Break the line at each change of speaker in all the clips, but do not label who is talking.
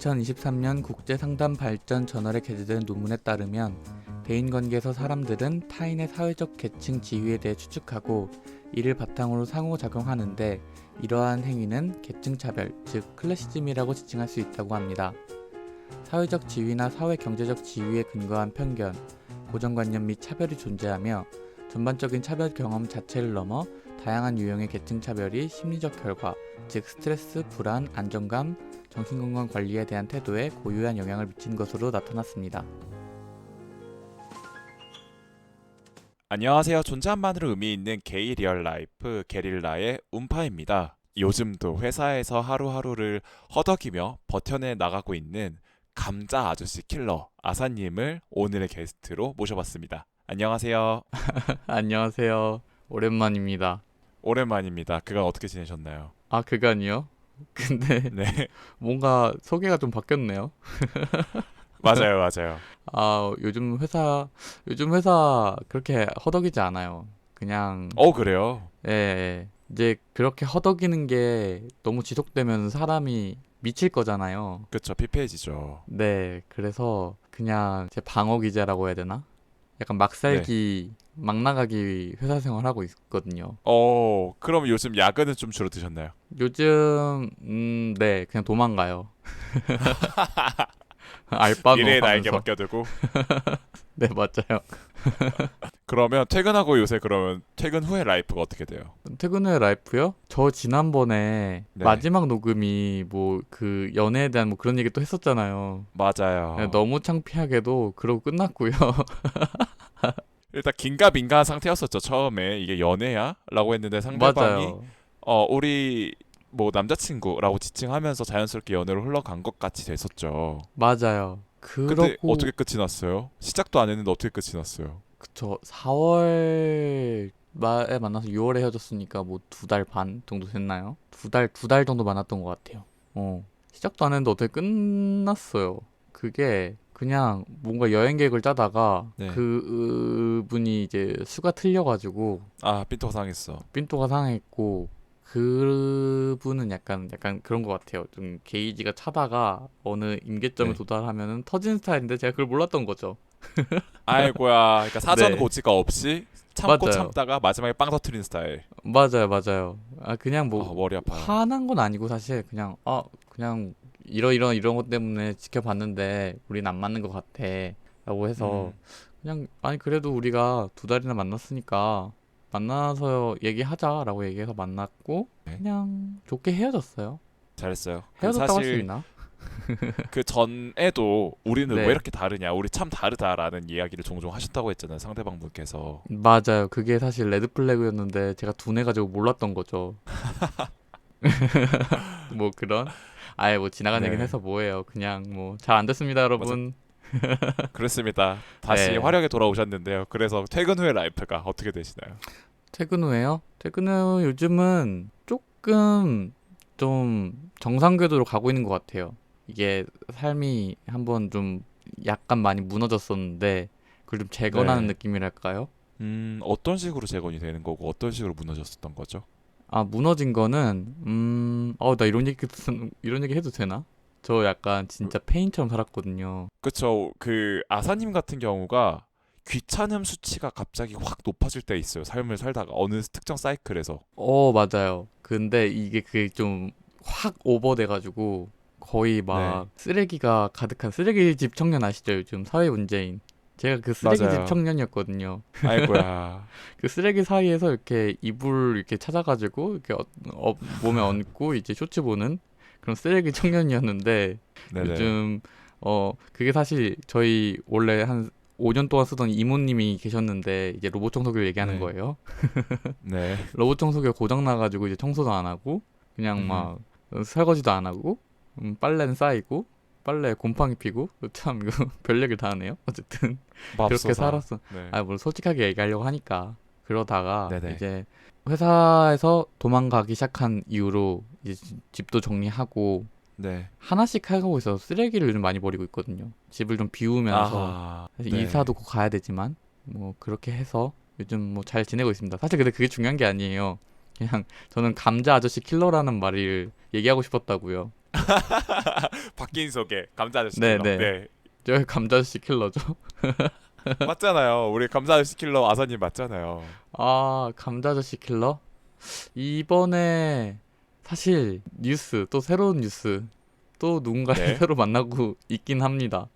2023년 국제상담발전저널에 게재된 논문에 따르면 대인관계에서 사람들은 타인의 사회적 계층 지위에 대해 추측하고 이를 바탕으로 상호작용하는데 이러한 행위는 계층차별, 즉 클래시즘이라고 지칭할 수 있다고 합니다. 사회적 지위나 사회경제적 지위에 근거한 편견, 고정관념 및 차별이 존재하며 전반적인 차별 경험 자체를 넘어 다양한 유형의 계층차별이 심리적 결과, 즉 스트레스, 불안, 안정감, 정신건강 관리에 대한 태도에 고유한 영향을 미친 것으로 나타났습니다.
안녕하세요. 존재함만으로 의미 있는 게이 리얼 라이프 게릴라의 운파입니다. 요즘도 회사에서 하루하루를 허덕이며 버텨내 나가고 있는 감자 아저씨 킬러 아사님을 오늘의 게스트로 모셔봤습니다. 안녕하세요.
안녕하세요. 오랜만입니다.
오랜만입니다. 그간 어떻게 지내셨나요?
아, 그간이요? 근데
네,
뭔가 소개가 좀 바뀌었네요.
맞아요, 맞아요.
아, 요즘 회사 그렇게 허덕이지 않아요. 그냥
그래요?
이제 그렇게 허덕이는 게 너무 지속되면 사람이 미칠 거잖아요.
그쵸, 피폐해지죠.
네, 그래서 그냥 제 방어 기제라고 해야 되나? 약간
네.
막 나가기 회사 생활하고 있거든요.
그럼 요즘 야근은 좀 줄어드셨나요?
요즘 네, 그냥 도망가요. 알바노
미래의 나에게
하면서.
맡겨두고.
네, 맞아요.
그러면 퇴근하고 요새 그러면 퇴근 후에 라이프가 어떻게 돼요?
퇴근 후에 라이프요? 저 지난번에
네,
마지막 녹음이 뭐 그 연애에 대한 뭐 그런 얘기 또 했었잖아요. 네,
맞아요.
너무 창피하게도 그러고 끝났고요.
일단 긴가민가한 상태였었죠. 처음에 이게 연애야? 라고 했는데 상대방이
맞아요.
우리 뭐 남자친구라고 지칭하면서 자연스럽게 연애로 흘러간 것 같이 됐었죠.
맞아요.
근데 어떻게
그러고
끝이 났어요? 시작도 안 했는데 어떻게 끝이 났어요?
그쵸. 4월 말에 만나서 6월에 헤어졌으니까 뭐 2달 반 정도 됐나요? 두 달 정도 만났던 것 같아요. 시작도 안 했는데 어떻게 끝났어요. 그게 그냥 뭔가 여행 계획을 짜다가
네.
그분이 이제 수가 틀려가지고
아, 삔또가 상했어.
삔또가 상했고 그분은 약간 그런 것 같아요. 좀 게이지가 차다가 어느 임계점에
네.
도달하면은 터진 스타일인데 제가 그걸 몰랐던 거죠.
아이고야. 그러니까 사전
네,
고지가 없이 참고
맞아요.
참다가 마지막에 빵 터트린 스타일.
맞아요. 아, 그냥 뭐,
머리 아파요.
화난 건 아니고 사실 그냥 이런 것 때문에 지켜봤는데 우린 안 맞는 것 같아. 라고 해서
음,
그냥, 아니, 그래도 우리가 2달이나 만났으니까 만나서 얘기하자라고 얘기해서 만났고
네.
그냥 좋게 헤어졌어요.
잘했어요. 그
헤어졌다고 할 수
사실
있나?
그 전에도 우리는 왜
네,
이렇게 다르냐, 우리 참 다르다라는 이야기를 종종 하셨다고 했잖아요, 상대방 분께서.
맞아요. 그게 사실 레드 플래그였는데 제가 둔해가지고 몰랐던 거죠. 뭐 그런? 아예 뭐 지나간 얘기는
네,
해서 뭐해요. 그냥 뭐 잘 안 됐습니다,
맞아.
여러분.
그렇습니다. 다시
네.
화력에 돌아오셨는데요. 그래서 퇴근 후의 라이프가 어떻게 되시나요?
퇴근 후에요? 퇴근 후 요즘은 조금 좀 정상 궤도로 가고 있는 것 같아요. 이게 삶이 한번 좀 약간 많이 무너졌었는데 그걸 좀 재건하는
네.
느낌이랄까요?
어떤 식으로 재건이 되는 거고 어떤 식으로 무너졌었던 거죠?
아, 무너진 거는 나 이런 얘기 해도 되나? 저 약간 진짜 페인처럼 살았거든요.
그쵸. 그 아사님 같은 경우가 귀찮음 수치가 갑자기 확 높아질 때 있어요. 삶을 살다가 어느 특정 사이클에서.
맞아요. 근데 이게 그게 좀 확 오버돼가지고 거의
네,
막 쓰레기가 가득한 쓰레기집 청년 아시죠? 요즘 사회 문제인. 제가 그 쓰레기집
맞아요.
청년이었거든요.
아이고야.
그 쓰레기 사이에서 이렇게 이불 이렇게 찾아가지고 이렇게 몸에 얹고 이제 쇼츠 보는 그런 쓰레기 청년이었는데
네네.
요즘 그게 사실 저희 원래 한 5년 동안 쓰던 이모님이 계셨는데 이제 로봇 청소기를 얘기하는
네,
거예요.
네.
로봇 청소기가 고장 나가지고 이제 청소도 안 하고 그냥
음,
막 설거지도 안 하고 빨래는 쌓이고 빨래 곰팡이 피고 참 이거 별 얘기를 다 하네요. 어쨌든 그렇게
맙소사.
살았어.
네,
아, 뭘 솔직하게 얘기하려고 하니까 그러다가
네네.
이제 회사에서 도망가기 시작한 이후로 이제 집도 정리하고
네.
하나씩 해가고 있어서 쓰레기를 요즘 많이 버리고 있거든요. 집을 좀 비우면서
아하.
사실
네.
이사도 곧 가야 되지만 뭐 그렇게 해서 요즘 뭐 잘 지내고 있습니다. 사실 근데 그게 중요한 게 아니에요. 그냥 저는 감자 아저씨 킬러라는 말을 얘기하고 싶었다고요.
바뀐 소개 감자 아저씨 킬러.
네네.
네.
저 감자 아저씨 킬러죠.
맞잖아요. 우리 감자 아저씨 킬러 아사님 맞잖아요.
아, 감자 아저씨 킬러? 이번에 사실 뉴스, 또 새로운 뉴스, 또 누군가를
네.
새로 만나고 있긴 합니다.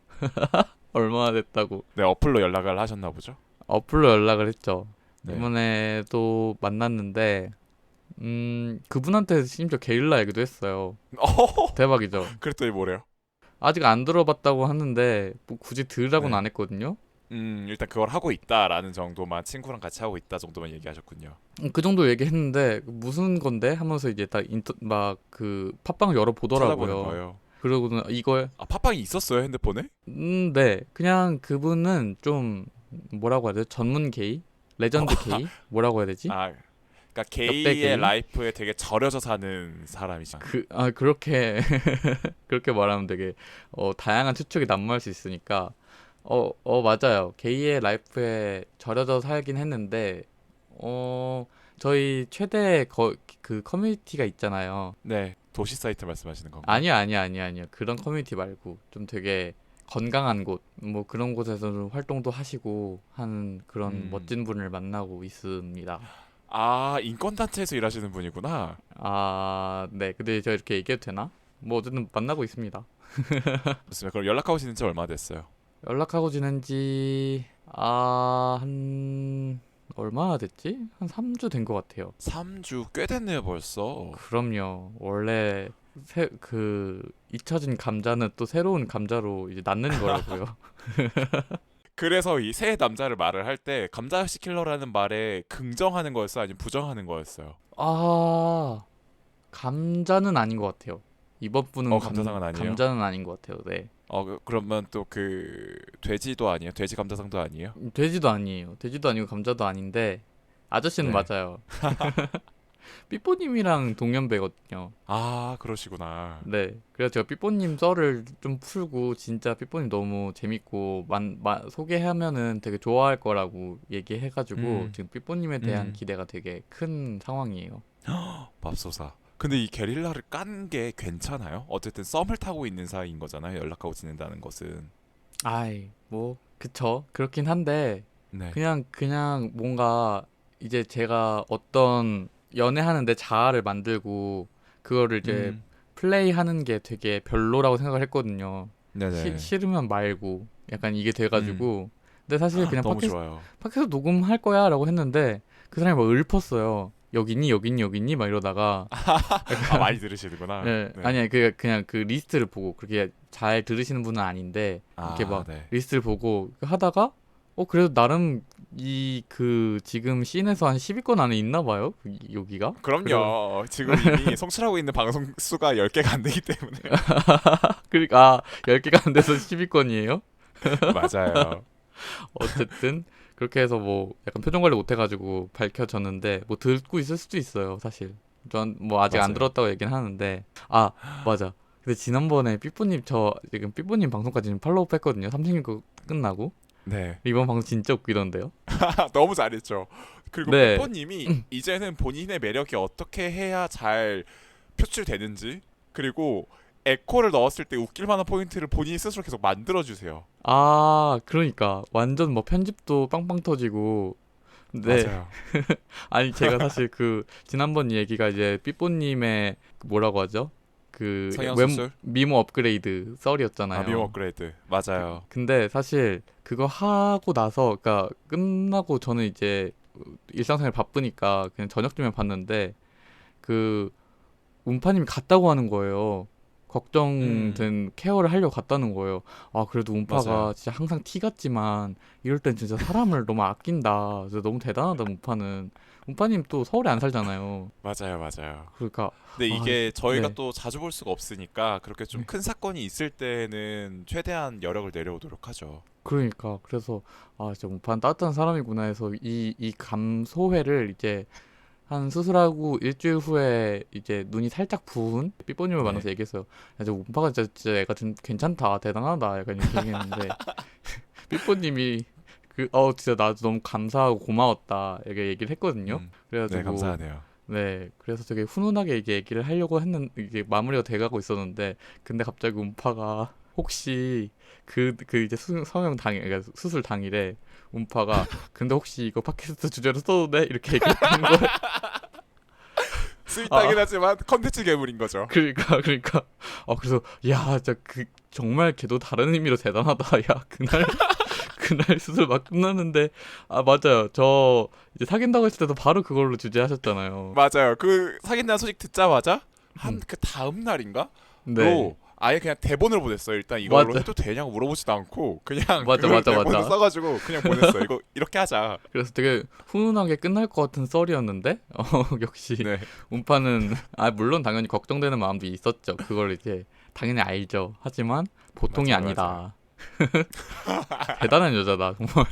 얼마나 됐다고.
네, 어플로 연락을 하셨나 보죠?
어플로 연락을 했죠.
네.
이번에 또 만났는데, 그분한테 심지어 게릴라 얘기도 했어요. 대박이죠.
그랬더니 뭐래요?
아직 안 들어봤다고 하는데, 뭐 굳이 들으라고는
네.
안 했거든요.
일단 그걸 하고 있다라는 정도만 친구랑 같이 하고 있다 정도만 얘기하셨군요.
그 정도 얘기했는데, 무슨 건데? 하면서 이제 딱 막 그 팟빵을
찾아보는
열어보더라고요.
거예요.
그러고는 이걸
아, 팟빵이 있었어요, 핸드폰에?
네. 그냥 그분은 좀 뭐라고 해야 되지? 전문 게이? 레전드 게이? 뭐라고 해야 되지?
아, 그러니까
역대
게이의
게이?
라이프에 되게 절여져 사는 사람이죠.
그렇게 그렇게 말하면 되게 다양한 추측이 난무할 수 있으니까 맞아요. 게이의 라이프에 절여져 살긴 했는데 저희 최대 그 커뮤니티가 있잖아요.
네, 도시 사이트 말씀하시는 건가요?
아니요. 그런 커뮤니티 말고 좀 되게 건강한 곳, 뭐 그런 곳에서 좀 활동도 하시고 하는 그런
음.
멋진 분을 만나고 있습니다.
아, 인권단체에서 일하시는 분이구나.
아, 네. 근데 제가 이렇게 얘기해도 되나? 뭐 어쨌든 만나고 있습니다.
좋습니다. 그럼 연락하고 지낸 지 얼마 됐어요?
연락하고 지낸 지, 한, 얼마나 됐지? 한 3주 된 것 같아요.
3주 꽤 됐네요, 벌써.
그럼요. 원래, 잊혀진 감자는 또 새로운 감자로 이제 낳는 거라고요.
그래서 이 새 남자를 말을 할 때 감자씨 킬러라는 말에 긍정하는 거였어요? 아니면 부정하는 거였어요?
아, 감자는 아닌 것 같아요. 이번 분은
감자상은 아니에요?
감자는 아닌 것 같아요. 네.
그러면 또 그 돼지도 아니에요? 돼지 감자상도 아니에요?
돼지도 아니에요. 돼지도 아니고 감자도 아닌데 아저씨는
네.
맞아요. 삐뽀님이랑 동년배거든요.
아, 그러시구나.
네. 그래서 제가 삐뽀님 썰을 좀 풀고 진짜 삐뽀님 너무 재밌고 소개하면은 되게 좋아할 거라고 얘기해가지고
음,
지금 삐뽀님에 대한
음.
기대가 되게 큰 상황이에요.
맙소사. 근데 이 게릴라를 깐 게 괜찮아요? 어쨌든 썸을 타고 있는 사이인 거잖아요. 연락하고 지낸다는 것은.
아이, 뭐 그쵸. 그렇긴 한데
네.
그냥 뭔가 이제 제가 어떤 연애하는데 자아를 만들고 그거를 이제
음.
플레이하는 게 되게 별로라고 생각을 했거든요.
네네.
싫으면 말고 약간 이게
음.
돼가지고 근데 사실 그냥
너무 좋아요.
팟캐스트 녹음할 거야라고 했는데 그 사람이 막 읊었어요. 여기 있니 막 이러다가
아, 많이 들으시는구나.
예,
네.
아니야 그냥 그 리스트를 보고 그렇게 잘 들으시는 분은 아닌데 이렇게
아,
막
네.
리스트를 보고 하다가 그래도 나름 이 지금 씬에서 한 10위권 안에 있나 봐요. 여기가.
그럼요. 지금 이미 송출하고 있는 방송 수가 10개가 안 되기 때문에.
그러니까 10개가 안 돼서 10위권이에요.
맞아요.
어쨌든 그렇게 해서 뭐 약간 표정 관리 못 해가지고 밝혀졌는데 뭐 듣고 있을 수도 있어요. 사실 전 뭐 아직 안
맞아요.
들었다고 얘기는 하는데 맞아. 근데 지난번에 삐뽀님 저 지금 삐뽀님 방송까지 는 팔로우 했거든요. 30일 끝나고
네.
이번 방송 진짜 웃기던데요.
너무 잘했죠. 그리고
네.
빼뽀님이 이제는 본인의 매력이 어떻게 해야 잘 표출되는지 그리고 에코를 넣었을 때 웃길 만한 포인트를 본인이 스스로 계속 만들어주세요.
그러니까 완전 뭐 편집도 빵빵 터지고 네.
맞아요.
아니 제가 사실 지난번 얘기가 이제 삐뽀님의 뭐라고 하죠?
성형수술?
미모 업그레이드 썰이었잖아요.
미모 업그레이드. 맞아요.
근데 사실 그거 하고 나서 그러니까 끝나고 저는 이제 일상생활 바쁘니까 그냥 저녁쯤에 봤는데 그 운파님이 갔다고 하는 거예요. 걱정된 케어를 하려고 갔다는 거예요. 그래도 운파가
맞아요.
진짜 항상 티 같지만 이럴 땐 진짜 사람을 너무 아낀다. 진짜 너무 대단하다, 운파는. 운파님 또 서울에 안 살잖아요.
맞아요.
그러니까
근데 이게 저희가
네.
또 자주 볼 수가 없으니까 그렇게 좀
네.
큰 사건이 있을 때는 최대한 여력을 내려오도록 하죠.
그러니까 그래서 진짜 운파는 따뜻한 사람이구나 해서 이 감소회를 이제 한 수술하고 일주일 후에 이제 눈이 살짝 부은 삐뽀님을
네.
만나서 얘기했어요. 야, 저 운파가 진짜 애가 좀 괜찮다, 대단하다, 약간 이렇게 얘기했는데 삐뽀님이 진짜 나도 너무 감사하고 고마웠다 이렇게 얘기를 했거든요.
네,
그래가지고
감사하네요.
네, 그래서 되게 훈훈하게 이게 얘기를 하려고 했는 이게 마무리가 돼가고 있었는데, 근데 갑자기 운파가 혹시 그 이제 성형 당일, 그러니까 수술 당일에 운파가 근데 혹시 이거 팟캐스트 주제로 써도 돼? 이렇게 얘기했던 거예요.
스윗하긴
아,
하지만 컨텐츠 괴물인 거죠.
그러니까, 그래서 야, 진짜 그 정말 걔도 다른 의미로 대단하다. 야, 그날 그날 수술 막 끝났는데, 맞아요. 저 이제 사귄다고 했을 때도 바로 그걸로 주제하셨잖아요.
맞아요. 그 사귄다는 소식 듣자마자 한
음,
그 다음 날인가?
네,
로 아예 그냥 대본을 보냈어요. 일단 이걸로
맞아,
해도 되냐고 물어보지도 않고 그냥
맞아,
그걸
맞아,
대본을
맞아.
써가지고 그냥 보냈어요. 이거 이렇게 하자.
그래서 되게 훈훈하게 끝날 것 같은 썰이었는데, 역시
네,
운파는 물론 당연히 걱정되는 마음도 있었죠. 그걸 이제 당연히 알죠. 하지만 보통이
맞아요, 맞아요.
아니다. 대단한 여자다, 정말.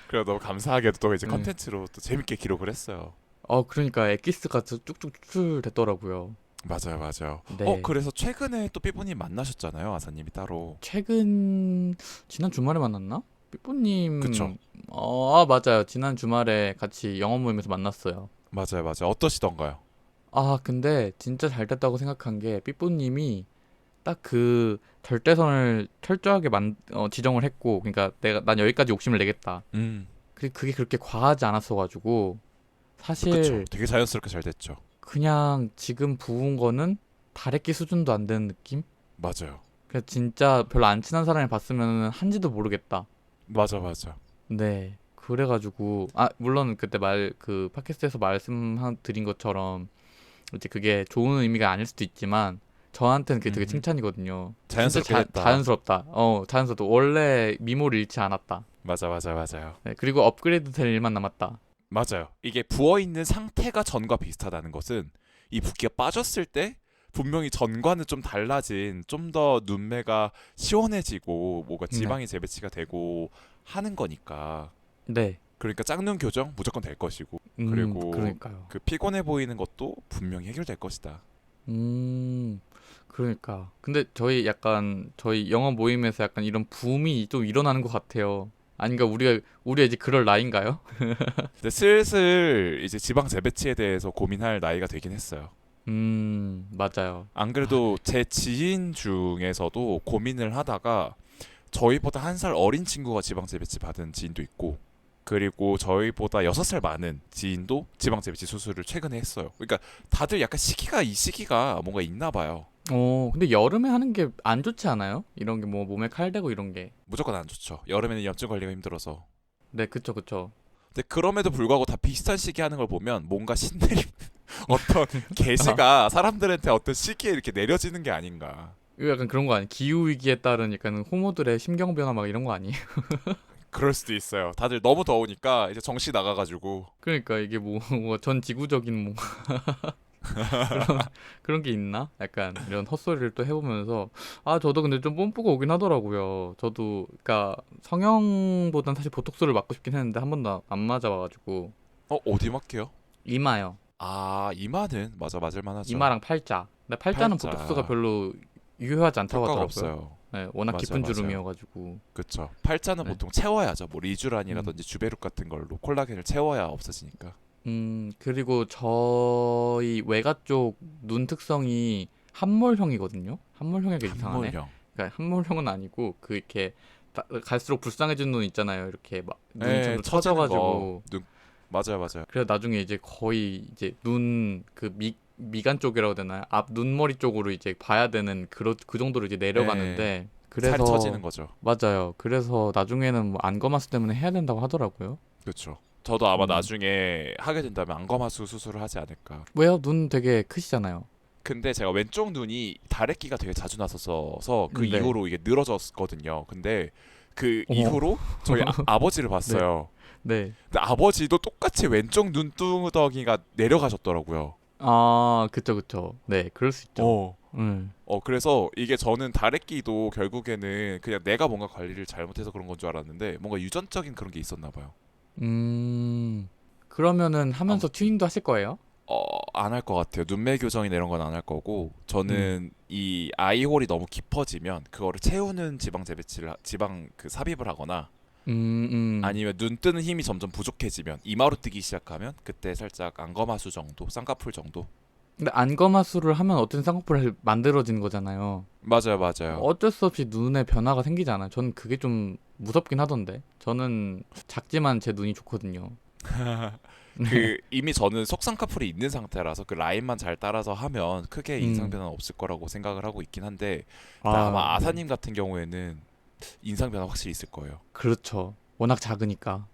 그래 너무 감사하게도 또 이제
네.
컨텐츠로 또 재밌게 기록을 했어요.
그러니까 엑기스가 쭉쭉 추출됐더라고요.
맞아요, 맞아요.
네.
그래서 최근에 또 삐부님 만나셨잖아요, 아사님이 따로.
최근 지난 주말에 만났나?
그쵸?
삐뽀님 맞아요. 지난 주말에 같이 영어 모임에서 만났어요.
맞아요, 맞아요. 어떠시던가요?
근데 진짜 잘 됐다고 생각한 게 삐뽀님이 딱 그 절대선을 철저하게 지정을 했고, 그러니까 난 여기까지 욕심을 내겠다.
음,
그게 그렇게 과하지 않았어가지고
그쵸.
사실
되게 자연스럽게 잘 됐죠.
그냥 지금 부은 거는 다래끼 수준도 안 되는 느낌?
맞아요.
그냥 진짜 별로 안 친한 사람이 봤으면 한지도 모르겠다.
맞아, 맞아.
네. 그래가지고 물론 그때 그 팟캐스트에서 말씀드린 것처럼 이제 그게 좋은 의미가 아닐 수도 있지만 저한테는 그게 되게
음,
칭찬이거든요. 진짜
자연스럽게 됐다.
자연스럽다. 자연스럽다. 원래 미모를 잃지 않았다.
맞아, 맞아, 맞아요.
네, 그리고 업그레이드 될 일만 남았다.
맞아요. 이게 부어 있는 상태가 전과 비슷하다는 것은 이 붓기가 빠졌을 때 분명히 전과는 좀 달라진 좀 더 눈매가 시원해지고 뭐가
네.
지방이 재배치가 되고 하는 거니까.
네.
그러니까 짝눈 교정 무조건 될 것이고 그리고
그러니까요.
그 피곤해 보이는 것도 분명히 해결될 것이다.
음, 그러니까. 근데 저희 영어 모임에서 약간 이런 붐이 좀 일어나는 것 같아요. 아닌가, 우리가 이제 그럴 나이인가요?
근데 슬슬 이제 지방 재배치에 대해서 고민할 나이가 되긴 했어요.
맞아요.
안 그래도 제 지인 중에서도 고민을 하다가 저희보다 한 살 어린 친구가 지방 재배치 받은 지인도 있고 그리고 저희보다 6살 많은 지인도 지방 재배치 수술을 최근에 했어요. 그러니까 다들 약간 시기가 이 시기가 뭔가 있나 봐요.
근데 여름에 하는 게 안 좋지 않아요? 이런 게 뭐 몸에 칼 대고 이런 게.
무조건 안 좋죠. 여름에는 염증 관리가 힘들어서.
네, 그쵸, 그쵸.
근데 그럼에도 불구하고 다 비슷한 시기 하는 걸 보면 뭔가 신내림 어떤
아,
계시가 사람들한테 어떤 시기에 이렇게 내려지는 게 아닌가.
이거 약간 그런 거 아니에요? 기후 위기에 따른 약간 호모들의 심경 변화 막 이런 거 아니에요?
그럴 수도 있어요. 다들 너무 더우니까 이제 정신 나가가지고.
그러니까 이게 전 지구적인 그런 그런 게 있나? 약간 이런 헛소리를 또 해보면서 저도 근데 좀 뽐뿌가 오긴 하더라고요. 저도 그러니까 성형보단 사실 보톡스를 맞고 싶긴 했는데 한 번도 안 맞아봐가지고.
어디 맞게요?
이마요.
아 이마는 맞아 맞을 만하죠.
이마랑 팔자. 근데 팔자는 보톡스가
팔자
별로 유효하지 않다고
효과가
하더라고요.
없어요.
네, 워낙
맞아요
깊은
맞아요.
주름이어가지고.
그쵸. 팔자는
네.
보통 채워야죠. 뭐
음.
리쥬란이라든지 주베룩 같은 걸로 콜라겐을 채워야 없어지니까.
그리고 저희 외가 쪽 눈 특성이 함몰형이거든요. 함몰형이가 이상하네.
함몰형.
그러니까 함몰형은 아니고 그 이렇게 갈수록 불쌍해지는 눈 있잖아요. 이렇게 막 눈이
에
점점
처지는 거.
처져가지고.
맞아요 맞아요.
그래서 나중에 이제 거의 이제 눈 그 미간 쪽이라고 해야 되나요? 앞 눈머리 쪽으로 이제 봐야 되는 그 정도로 이제
에
내려가는데,
살이 처지는
그래서
거죠.
맞아요. 그래서 나중에는 뭐 안검하수 때문에 해야 된다고 하더라고요.
그렇죠. 저도 아마
음.
나중에 하게 된다면 안검하수 수술을 하지 않을까.
왜요? 눈 되게 크시잖아요.
근데 제가 왼쪽 눈이 다래끼가 되게 자주 났었어서 그
네.
이후로 이게 늘어졌거든요. 근데 그
어머.
이후로 저희 아버지를
네.
봤어요.
네.
근데 아버지도 똑같이 왼쪽 눈두덩이가 내려가셨더라고요.
그쵸, 그쵸. 네, 그럴 수 있죠.
어.
음.
그래서 이게 저는 다래끼도 결국에는 그냥 내가 뭔가 관리를 잘못해서 그런 건 줄 알았는데 뭔가 유전적인 그런 게 있었나 봐요.
그러면은 하면서
아무튼
튜닝도 하실 거예요?
안 할 것 같아요. 눈매 교정이나 이런 건 안 할 거고
음.
저는 이 아이홀이 너무 깊어지면 그거를 채우는 지방 재배치를 지방 그 삽입을 하거나 아니면 눈 뜨는 힘이 점점 부족해지면 이마로 뜨기 시작하면 그때 살짝 안검하수 정도, 쌍꺼풀 정도.
근데 안검하수를 하면 어떤 쌍꺼풀이 만들어지는 거잖아요.
맞아요, 맞아요.
어쩔 수 없이 눈에 변화가 생기잖아요. 저는 그게 좀 무섭긴 하던데. 저는 작지만 제 눈이 좋거든요.
그 이미 저는 속쌍꺼풀이 있는 상태라서 그 라인만 잘 따라서 하면 크게 인상
음,
변화는 없을 거라고 생각을 하고 있긴 한데 일단
아,
아마
네.
아사님 같은 경우에는 인상 변화 확실히 있을 거예요.
그렇죠. 워낙 작으니까.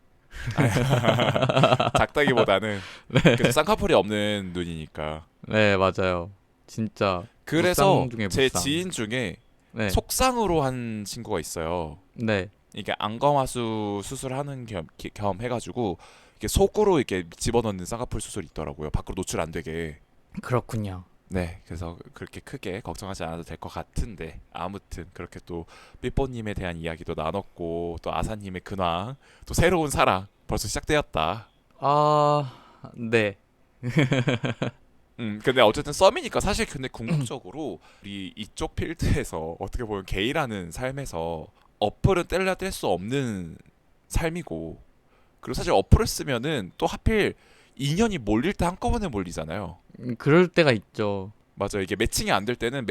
작다기보다는
네,
그 쌍꺼풀이 없는 눈이니까.
네, 맞아요. 진짜
그래서
무쌍 중에
제
무쌍.
지인 중에
네,
속쌍으로 한 친구가 있어요.
네,
이게 안검하수 수술하는 겸 해가지고 이게 속으로 이렇게 집어넣는 쌍꺼풀 수술이 있더라고요. 밖으로 노출 안 되게.
그렇군요.
네, 그래서 그렇게 크게 걱정하지 않아도 될 것 같은데 아무튼 그렇게 또 삐뽀님에 대한 이야기도 나눴고 또 아사님의 근황 또 새로운 사랑 벌써 시작되었다.
아, 네,
근데 어쨌든 썸이니까 사실 근데 궁극적으로 우리 이쪽 필드에서 어떻게 보면 게이라는 삶에서 어플은 뗄래야 뗄 수 없는 삶이고 그리고 사실 어플을 쓰면은 또 하필 인연이 몰릴 때 한꺼번에 몰리잖아요.
그럴 때가 있죠.
맞아요. 이게 매칭이 안 될 때는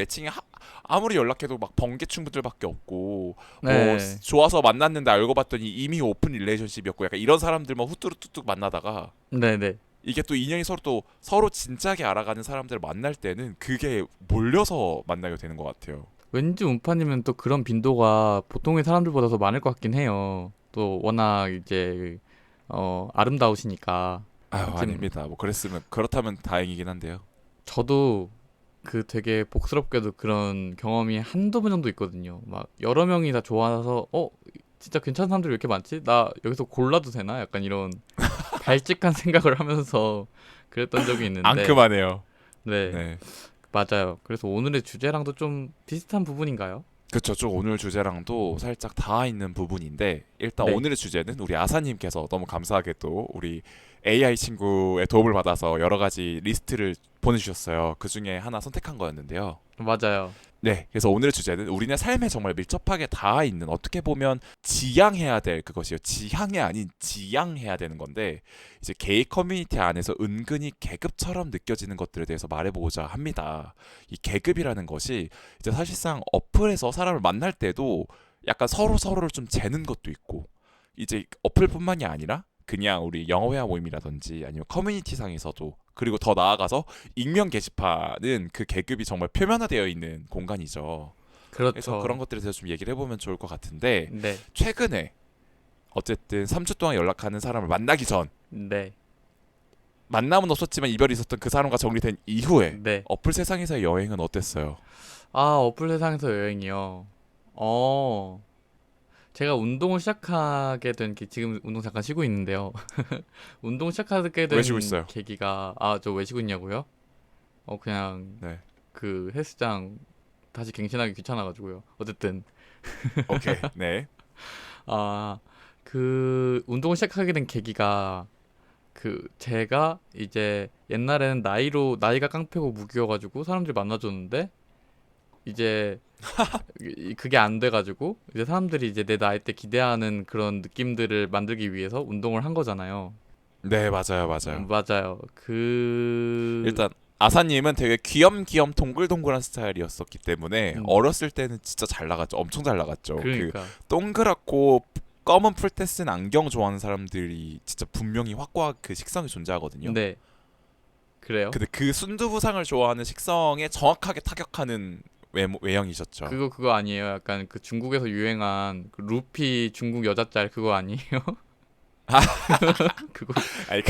아무리 연락해도 막 번개 친구들밖에 없고 뭐
네,
좋아서 만났는데 알고 봤더니 이미 오픈 릴레이션십이었고 약간 이런 사람들만 후뚜루뚜뚜 만나다가
네, 네.
이게 또 인연이 서로 진작에 알아가는 사람들을 만날 때는 그게 몰려서 만나게 되는 것 같아요.
왠지 운파님은 또 그런 빈도가 보통의 사람들보다 더 많을 것 같긴 해요. 또 워낙 이제 아름다우시니까.
아유
지금
아닙니다. 뭐 그랬으면 그렇다면 다행이긴 한데요.
저도 그 되게 복스럽게도 그런 경험이 한두 번 정도 있거든요. 막 여러 명이 다 좋아서 진짜 괜찮은 사람들이 왜 이렇게 많지? 나 여기서 골라도 되나? 약간 이런 발칙한 생각을 하면서 그랬던 적이 있는데
앙큼하네요.
네,
네.
맞아요. 그래서 오늘의 주제랑도 좀 비슷한 부분인가요?
그쵸. 좀 오늘 주제랑도 살짝 닿아 있는 부분인데 일단
네.
오늘의 주제는 우리 아사님께서 너무 감사하게도 우리 AI 친구의 도움을 받아서 여러 가지 리스트를 보내주셨어요. 그 중에 하나 선택한 거였는데요.
맞아요.
네, 그래서 오늘의 주제는 우리네 삶에 정말 밀접하게 닿아 있는 어떻게 보면 지향해야 될 그것이요. 지향이 아닌 지향해야 되는 건데 이제 게이 커뮤니티 안에서 은근히 계급처럼 느껴지는 것들에 대해서 말해보고자 합니다. 이 계급이라는 것이 이제 사실상 어플에서 사람을 만날 때도 약간 서로 서로를 좀 재는 것도 있고 이제 어플뿐만이 아니라 그냥 우리 영어회화 모임이라든지 아니면 커뮤니티 상에서도 그리고 더 나아가서 익명 게시판은 그 계급이 정말 표면화되어 있는 공간이죠. 그래서
그렇죠.
그런 것들에 대해서 좀 얘기를 해보면 좋을 것 같은데
네.
최근에 어쨌든 3주 동안 연락하는 사람을 만나기 전
네.
만남은 없었지만 이별이 있었던 그 사람과 정리된 이후에
네.
어플 세상에서의 여행은 어땠어요?
아, 어플 세상에서 여행이요. 어, 제가 운동을 시작하게 된 지금 운동 잠깐 쉬고 있는데요. 운동 시작하게
왜 쉬고
된
있어요?
계기가 저 왜 쉬고 있냐고요? 그냥
네,
그 헬스장 다시 갱신하기 귀찮아가지고요. 어쨌든
오케이, 네,
아, 그 운동을 시작하게 된 계기가 그 제가 이제 옛날에는 나이가 깡패고 무기여가지고 사람들이 만나줬는데 이제 그게 안 돼가지고 이제 사람들이 이제 내 나이 때 기대하는 그런 느낌들을 만들기 위해서 운동을 한 거잖아요.
네 맞아요, 맞아요.
맞아요.
일단 아사님은 되게 귀염귀염 동글동글한 스타일이었었기 때문에
음,
어렸을 때는 진짜 잘 나갔죠. 엄청 잘 나갔죠. 그
그러니까
동그랗고 검은 풀테 쓴 안경 좋아하는 사람들이 진짜 분명히 확고한 그 식성이 존재하거든요.
네, 그래요.
근데 그 순두부상을 좋아하는 식성에 정확하게 타격하는 외형이셨죠.
그거 아니에요. 약간 그 중국에서 유행한 그 루피 중국 여자 짤 그거 아니에요? 그거
아니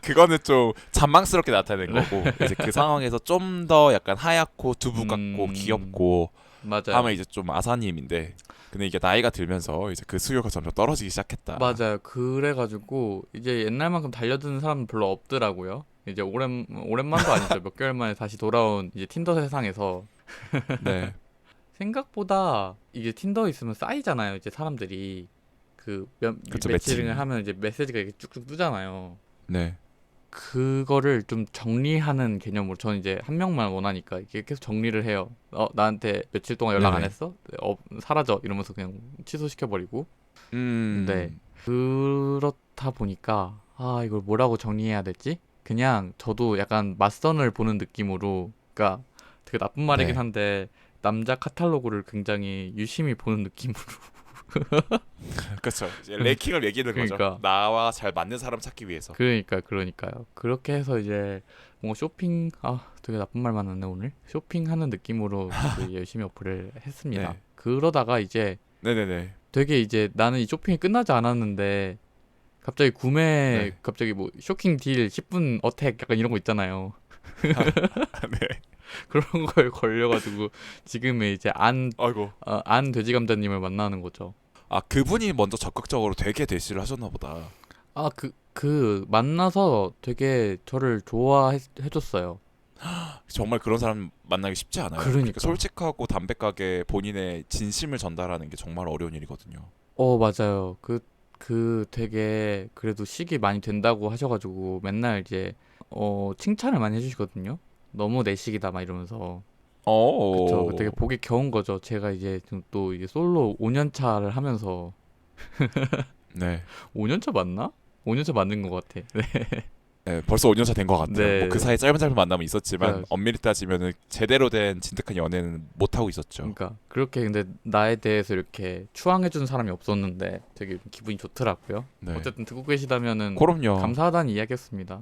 그거는 좀 잔망스럽게 나타낸 거고 이제 그 상황에서 좀 더 약간 하얗고 두부 같고
음,
귀엽고 하면
맞아요.
이제 좀 아사님인데 근데 이게 나이가 들면서 이제 그 수요가 점점 떨어지기 시작했다.
맞아요. 그래가지고 이제 옛날만큼 달려드는 사람은 별로 없더라고요. 이제 오랜만도 아니죠. 몇 개월 만에 다시 돌아온 이제 틴더 세상에서
네,
생각보다 이게 틴더 있으면 쌓이잖아요. 이제 사람들이 그
그쵸
매치링을
매칭이.
하면 이제 메시지가 이렇게 쭉쭉 뜨잖아요.
네,
그거를 좀 정리하는 개념으로 저는 이제 한 명만 원하니까 이게 계속 정리를 해요. 나한테 며칠 동안 연락 안
네네.
했어? 사라져 이러면서 그냥 취소시켜 버리고. 네.
음.
그렇다 보니까 이걸 뭐라고 정리해야 되지? 그냥 저도 약간 맞선을 보는 느낌으로, 그러니까 되게 나쁜 말이긴
네.
한데 남자 카탈로그를 굉장히 유심히 보는 느낌으로.
그렇죠. 이제 랭킹을 매기는 거죠.
그러니까
나와 잘 맞는 사람 찾기 위해서.
그러니까요. 그렇게 해서 이제 뭔가 쇼핑, 되게 나쁜 말 많았네 오늘. 쇼핑하는 느낌으로 되게 열심히 어플을 했습니다.
네.
그러다가 이제
네네네.
되게 이제 나는 이 쇼핑이 끝나지 않았는데 갑자기
네.
갑자기 뭐 쇼킹 딜 10분 어택 약간 이런 거 있잖아요.
네.
그런 거에 걸려가지고 지금의 이제
아이고.
안 돼지 감자님을 만나는 거죠.
아, 그분이 먼저 적극적으로 되게 대시를 하셨나 보다.
만나서 되게 저를 좋아해줬어요.
정말 그런 사람 만나기 쉽지 않아요. 그러니까
그러니까.
솔직하고 담백하게 본인의 진심을 전달하는 게 정말 어려운 일이거든요.
맞아요. 되게 그래도 식이 많이 된다고 하셔가지고 맨날 이제 칭찬을 많이 해주시거든요. 너무 내 식이다 막 이러면서. 그쵸. 되게
어.
보기 겨운 거죠. 제가 이제 지금 또 이게 솔로 5년 차를 하면서.
네.
5년 차 맞나? 5년 차 맞는 것 같아. 네.
네, 벌써 5년 차 된 것 같아요. 뭐 그
네.
사이 짧은 만남은 있었지만
그러니까,
엄밀히 따지면은 제대로 된 진득한 연애는 못 하고 있었죠.
그러니까 그렇게 근데 나에 대해서 이렇게 추앙해주는 사람이 없었는데 되게 기분이 좋더라고요.
네.
어쨌든 듣고 계시다면은
그럼요.
감사하다는 이야기였습니다.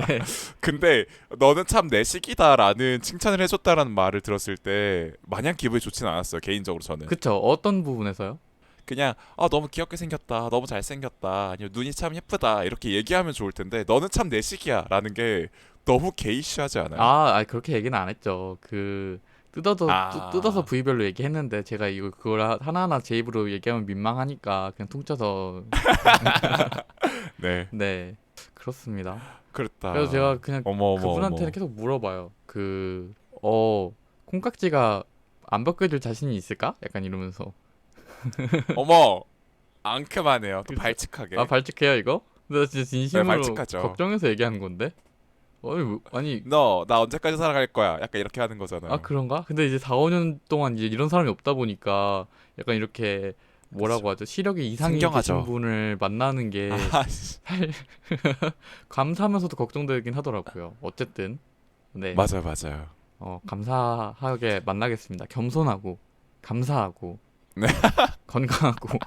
네.
근데 너는 참 내 식이다라는 칭찬을 해줬다라는 말을 들었을 때 마냥 기분이 좋진 않았어요. 개인적으로 저는.
그쵸. 어떤 부분에서요?
그냥 너무 귀엽게 생겼다, 너무 잘생겼다, 아니면 눈이 참 예쁘다 이렇게 얘기하면 좋을 텐데 너는 참 내 식이야라는 게 너무 게이시하지 않아요?
그렇게 얘기는 안 했죠. 뜯어서
아,
부위별로 얘기했는데 제가 이거 그걸 하나하나 제 입으로 얘기하면 민망하니까 그냥 통째서.
네,
네, 그렇습니다. 그래서
그랬다.
제가 그냥
어머 어머
그분한테는
어머.
계속 물어봐요. 콩깍지가 안 벗겨질 자신이 있을까? 약간 이러면서.
어머, 앙큼하네요. 또
그쵸?
발칙하게.
발칙해요 이거? 근데 나 진짜
네,
진심으로
발칙하죠.
걱정해서 얘기하는 건데. 아니,
너 나 언제까지 살아갈 거야? 약간 이렇게 하는 거잖아요.
그런가? 근데 이제 4, 5년 동안 이제 이런 사람이 없다 보니까 약간 이렇게
그렇죠.
뭐라고 하죠? 시력이 이상이 되신
신경하죠.
분을 만나는 게
아, 씨.
감사하면서도 걱정되긴 하더라고요. 어쨌든 네,
맞아요, 맞아요.
감사하게 만나겠습니다. 겸손하고 감사하고
네.
건강하고.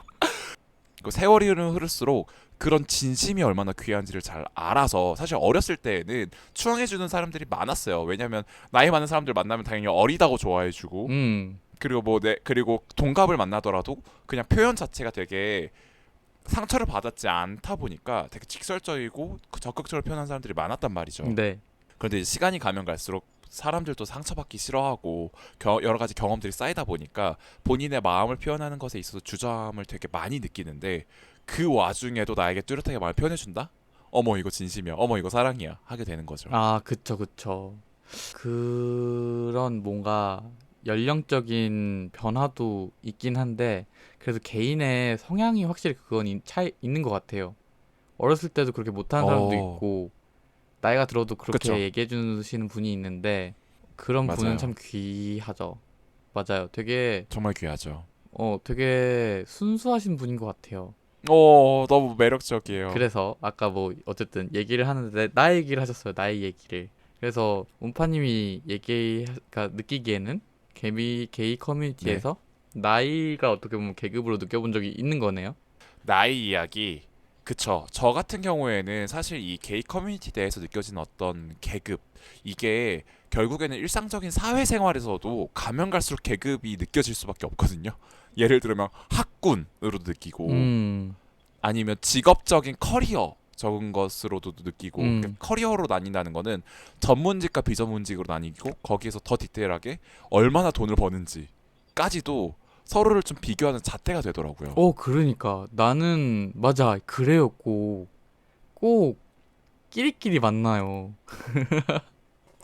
그 세월이 흐를수록 그런 진심이 얼마나 귀한지를 잘 알아서 사실 어렸을 때에는 추앙해주는 사람들이 많았어요. 왜냐면 나이 많은 사람들 만나면 당연히 어리다고 좋아해주고
음,
그리고 그리고 동갑을 만나더라도 그냥 표현 자체가 되게 상처를 받았지 않다 보니까 되게 직설적이고 적극적으로 표현하는 사람들이 많았단 말이죠.
네,
그런데 이제 시간이 가면 갈수록 사람들도 상처받기 싫어하고 여러 가지 경험들이 쌓이다 보니까 본인의 마음을 표현하는 것에 있어서 주저함을 되게 많이 느끼는데 그 와중에도 나에게 뚜렷하게 마음을 표현해준다? 어머 이거 진심이야. 어머 이거 사랑이야. 하게 되는 거죠.
그쵸. 그런 뭔가 연령적인 변화도 있긴 한데 그래도 개인의 성향이 확실히 그건 차이 있는 것 같아요. 어렸을 때도 그렇게 못하는 사람도
어,
있고 나이가 들어도 그렇게
그쵸.
얘기해 주시는 분이 있는데 그런 분은 참
맞아요.
귀하죠. 맞아요.
정말 귀하죠.
되게 순수하신 분인 것 같아요.
너무 매력적이에요.
그래서 아까 뭐 어쨌든 얘기를 하는데 나의 얘기를 하셨어요. 나의 얘기를. 그래서 운파님이 그러니까 느끼기에는 게이
네.
커뮤니티에서 나이가 어떻게 보면 계급으로 느껴본 적이 있는 거네요.
나이 이야기. 그쵸. 저 같은 경우에는 사실 이 게이 커뮤니티 내에서 느껴지는 어떤 계급, 이게 결국에는 일상적인 사회생활에서도 가면 갈수록 계급이 느껴질 수밖에 없거든요. 예를 들면 학군으로도 느끼고,
음,
아니면 직업적인 커리어 적은 것으로도 느끼고, 그러니까
음.
커리어로 나뉜다는 거는 전문직과 비전문직으로 나뉘고 거기에서 더 디테일하게 얼마나 돈을 버는지까지도 서로를 좀 비교하는 잣대가 되더라고요.
그러니까 나는 맞아. 그래요. 꼭 끼리끼리 만나요.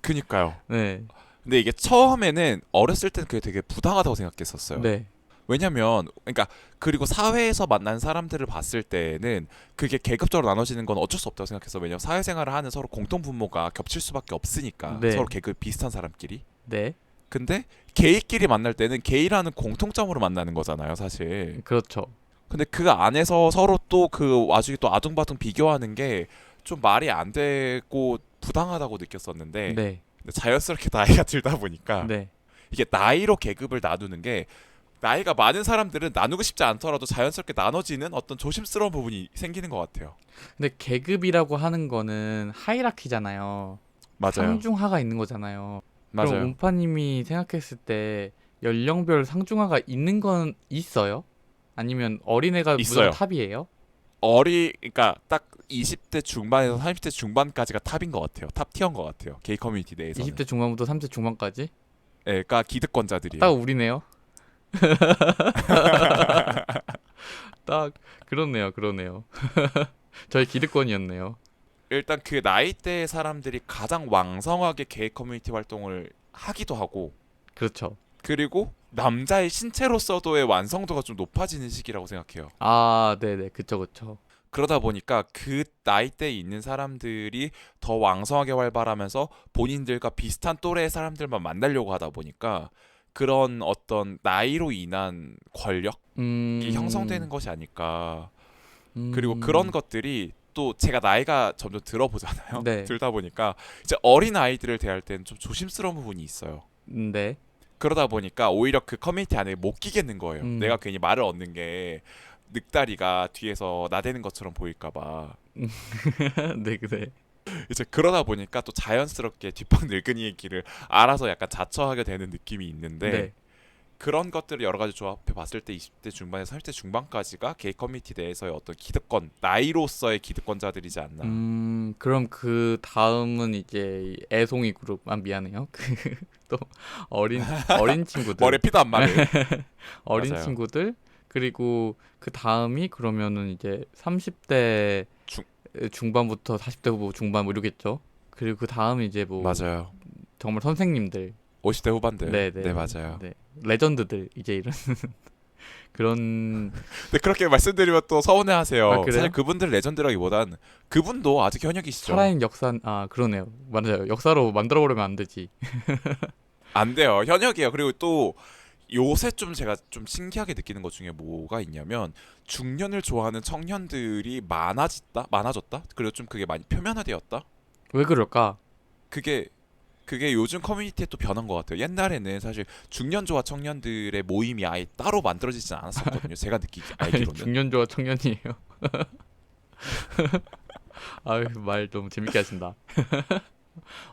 그니까요.
네,
근데 이게 처음에는 어렸을 때는 그게 되게 부당하다고 생각했었어요.
네,
왜냐면 그러니까 그리고 사회에서 만난 사람들을 봤을 때는 그게 계급적으로 나눠지는 건 어쩔 수 없다고 생각해서 왜냐면 사회생활을 하는 서로 공통 분모가 겹칠 수밖에 없으니까
네.
서로 계급 비슷한 사람끼리.
네.
근데 게이끼리 만날 때는 게이라는 공통점으로 만나는 거잖아요, 사실.
그렇죠.
근데 그 안에서 서로 또 그 와중에 또 아둥바둥 비교하는 게 좀 말이 안 되고 부당하다고 느꼈었는데
네.
근데 자연스럽게 나이가 들다 보니까
네.
이게 나이로 계급을 나누는 게 나이가 많은 사람들은 나누고 싶지 않더라도 자연스럽게 나눠지는 어떤 조심스러운 부분이 생기는 것 같아요.
근데 계급이라고 하는 거는 하이라키잖아요.
맞아요.
상중하가 있는 거잖아요. 그럼
맞아요.
운파님이 생각했을 때 연령별 상중하가 있는 건 있어요? 아니면 어린애가
있어요.
무조건 탑이에요?
그러니까 딱 20대 중반에서 30대 중반까지가 탑인 것 같아요. 탑 티어인 것 같아요. 게이 커뮤니티 내에서는.
20대 중반부터 30대 중반까지?
예, 그러니까
딱
기득권자들이에요.
우리네요. 딱 그렇네요. 그러네요. 저희 기득권이었네요.
일단 그 나이대의 사람들이 가장 왕성하게 게이 커뮤니티 활동을 하기도 하고
그렇죠.
그리고 남자의 신체로서도의 완성도가 좀 높아지는 시기라고 생각해요.
아, 네네. 그쵸, 그쵸.
그러다 보니까 그 나이대에 있는 사람들이 더 왕성하게 활발하면서 본인들과 비슷한 또래의 사람들만 만나려고 하다 보니까 그런 어떤 나이로 인한 권력이 형성되는 것이 아닐까. 그리고 그런 것들이 또 제가 나이가 점점 들어보잖아요.
네.
들다 보니까 이제 어린 아이들을 대할 때는 좀 조심스러운 부분이 있어요.
네.
그러다 보니까 오히려 그 커뮤니티 안에 못 끼겠는 거예요. 내가 괜히 말을 얻는 게 늑다리가 뒤에서 나대는 것처럼 보일까봐.
네, 그래.
이제 그러다 보니까 또 자연스럽게 뒷방 늙은이의 길을 알아서 약간 자처하게 되는 느낌이 있는데
네.
그런 것들을 여러 가지 조합해 봤을 때 20대 중반에서 30대 중반까지가 게이 커뮤니티 내에서의 어떤 기득권, 나이로서의 기득권자들이지 않나.
그럼 그 다음은 이제 애송이 그룹. 아, 미안해요. 또 어린 친구들.
머리에 피도 안 마른.
어린
맞아요.
친구들. 그리고 그 다음이 그러면은 이제 30대
중-
중반부터 40대 후보 중반 뭐 이러겠죠. 그리고 그 다음이 이제 뭐
맞아요.
정말 선생님들.
50대 후반들.
네네.
네, 맞아요.
네. 레전드들 이제 이런 그런.
근데 그렇게 말씀드리면 또 서운해하세요.
아, 그래요?
사실 그분들 레전드라기보단 그분도 아직 현역이시죠.
살아있는 역사. 아, 그러네요. 맞아요. 역사로 만들어 버리면 안 되지.
안 돼요. 현역이에요. 그리고 또 요새 좀 제가 좀 신기하게 느끼는 것 중에 뭐가 있냐면 중년을 좋아하는 청년들이 많아졌다. 그리고 좀 그게 많이 표면화되었다.
왜 그럴까?
그게 요즘 커뮤니티에 또 변한 것 같아요. 옛날에는 사실 중년 좋아 청년들의 모임이 아예 따로 만들어지진 않았었거든요. 제가 알기로는.
중년조와 청년이에요. 아유, 말 너무 재밌게 하신다.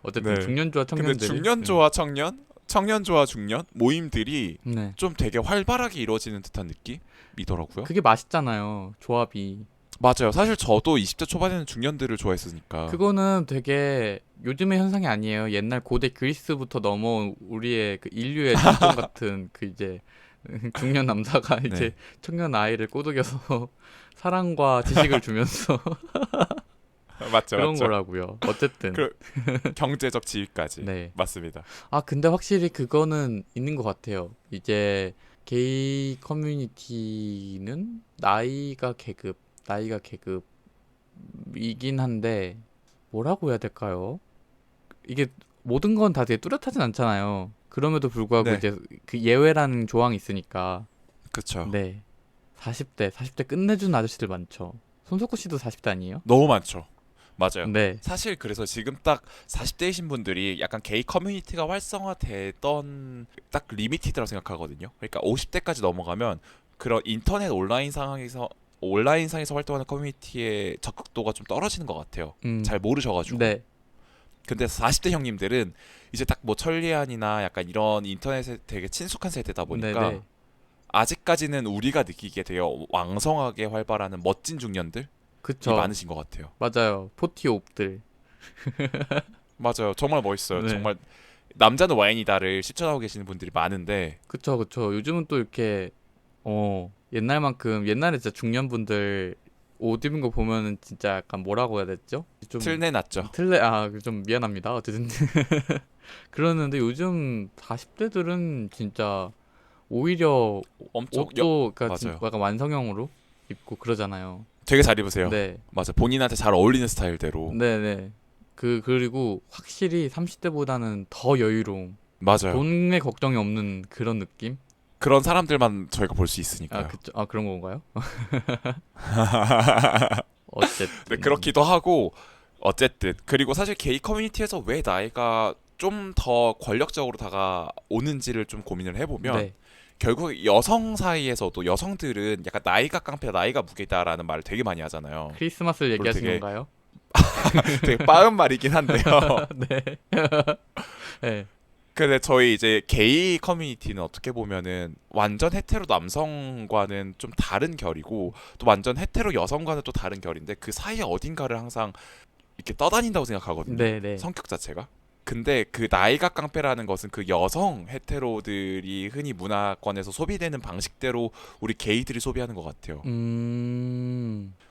어쨌든
네.
중년조와
근데
청년들이.
중년 좋아 청년, 청년 좋아 중년 모임들이
네.
좀 되게 활발하게 이루어지는 듯한 느낌이더라고요.
그게 맛있잖아요. 조합이.
맞아요. 사실 저도 20대 초반에는 중년들을 좋아했으니까.
그거는 되게 요즘의 현상이 아니에요. 옛날 고대 그리스부터 넘어온 우리의 그 인류의 전통 같은 그 이제 중년 남자가 이제
네.
청년 아이를 꼬드겨서 사랑과 지식을 주면서
맞죠,
그런
맞죠.
거라고요. 어쨌든.
그- 경제적 지위까지.
네.
맞습니다.
아, 근데 확실히 그거는 있는 것 같아요. 이제 게이 커뮤니티는 나이가 계급이긴 한데 뭐라고 해야 될까요? 이게 모든 건 다 되게 뚜렷하진 않잖아요. 그럼에도 불구하고
네.
이제 그 예외라는 조항이 있으니까.
그쵸.
네. 40대 끝내준 아저씨들 많죠. 손석구 씨도 40대 아니에요?
너무 많죠. 맞아요.
네.
사실 그래서 지금 딱 40대이신 분들이 약간 게이 커뮤니티가 활성화되던 딱 리미티드라고 생각하거든요. 그러니까 50대까지 넘어가면 그런 인터넷 온라인상에서 활동하는 커뮤니티의 적극도가 좀 떨어지는 것 같아요. 잘 모르셔가지고.
네.
근데 40대 형님들은 이제 딱 뭐 천리안이나 약간 이런 인터넷에 되게 친숙한 세대다 보니까
네네.
아직까지는 우리가 느끼기에 되게 왕성하게 활발하는 멋진 중년들이
그쵸.
많으신 것 같아요.
맞아요. 포티옵들.
맞아요. 정말 멋있어요.
네.
정말 남자는 와인이다를 실천하고 계시는 분들이 많은데
그쵸, 그쵸. 요즘은 또 이렇게, 옛날만큼, 옛날에 진짜 중년분들 옷 입은 거 보면은 진짜 약간 뭐라고 해야 됐죠? 좀,
틀내놨죠.
좀 미안합니다. 어쨌든. 그러는데 요즘 40대들은 진짜 오히려
엄청
옷도 그러니까
맞아요.
약간 완성형으로 입고 그러잖아요.
되게 잘 입으세요.
네,
맞아. 본인한테 잘 어울리는 스타일대로.
네, 네. 그리고 확실히 30대보다는 더 여유로움.
맞아요.
돈에 걱정이 없는 그런 느낌?
그런 사람들만 저희가 볼 수
아,
있으니까요.
그쵸. 아, 그런 건가요?
네,
어쨌든.
그렇기도 하고 어쨌든 그리고 사실 게이 커뮤니티에서 왜 나이가 좀 더 권력적으로 다가오는지를 좀 고민을 해보면
네.
결국 여성 사이에서도 여성들은 약간 나이가 깡패다, 나이가 무게다라는 말을 되게 많이 하잖아요.
크리스마스를
물론
얘기하신
되게
건가요?
되게 빠은 말이긴 한데요.
네. 네.
근데 저희 이제 게이 커뮤니티는 어떻게 보면은 완전 헤테로 남성과는 좀 다른 결이고 또 완전 헤테로 여성과는 또 다른 결인데 그 사이 어딘가를 항상 이렇게 떠다닌다고 생각하거든요.
네, 네.
성격 자체가. 근데 그 나이가 깡패라는 것은 그 여성 헤테로들이 흔히 문화권에서 소비되는 방식대로 우리 게이들이 소비하는 것 같아요.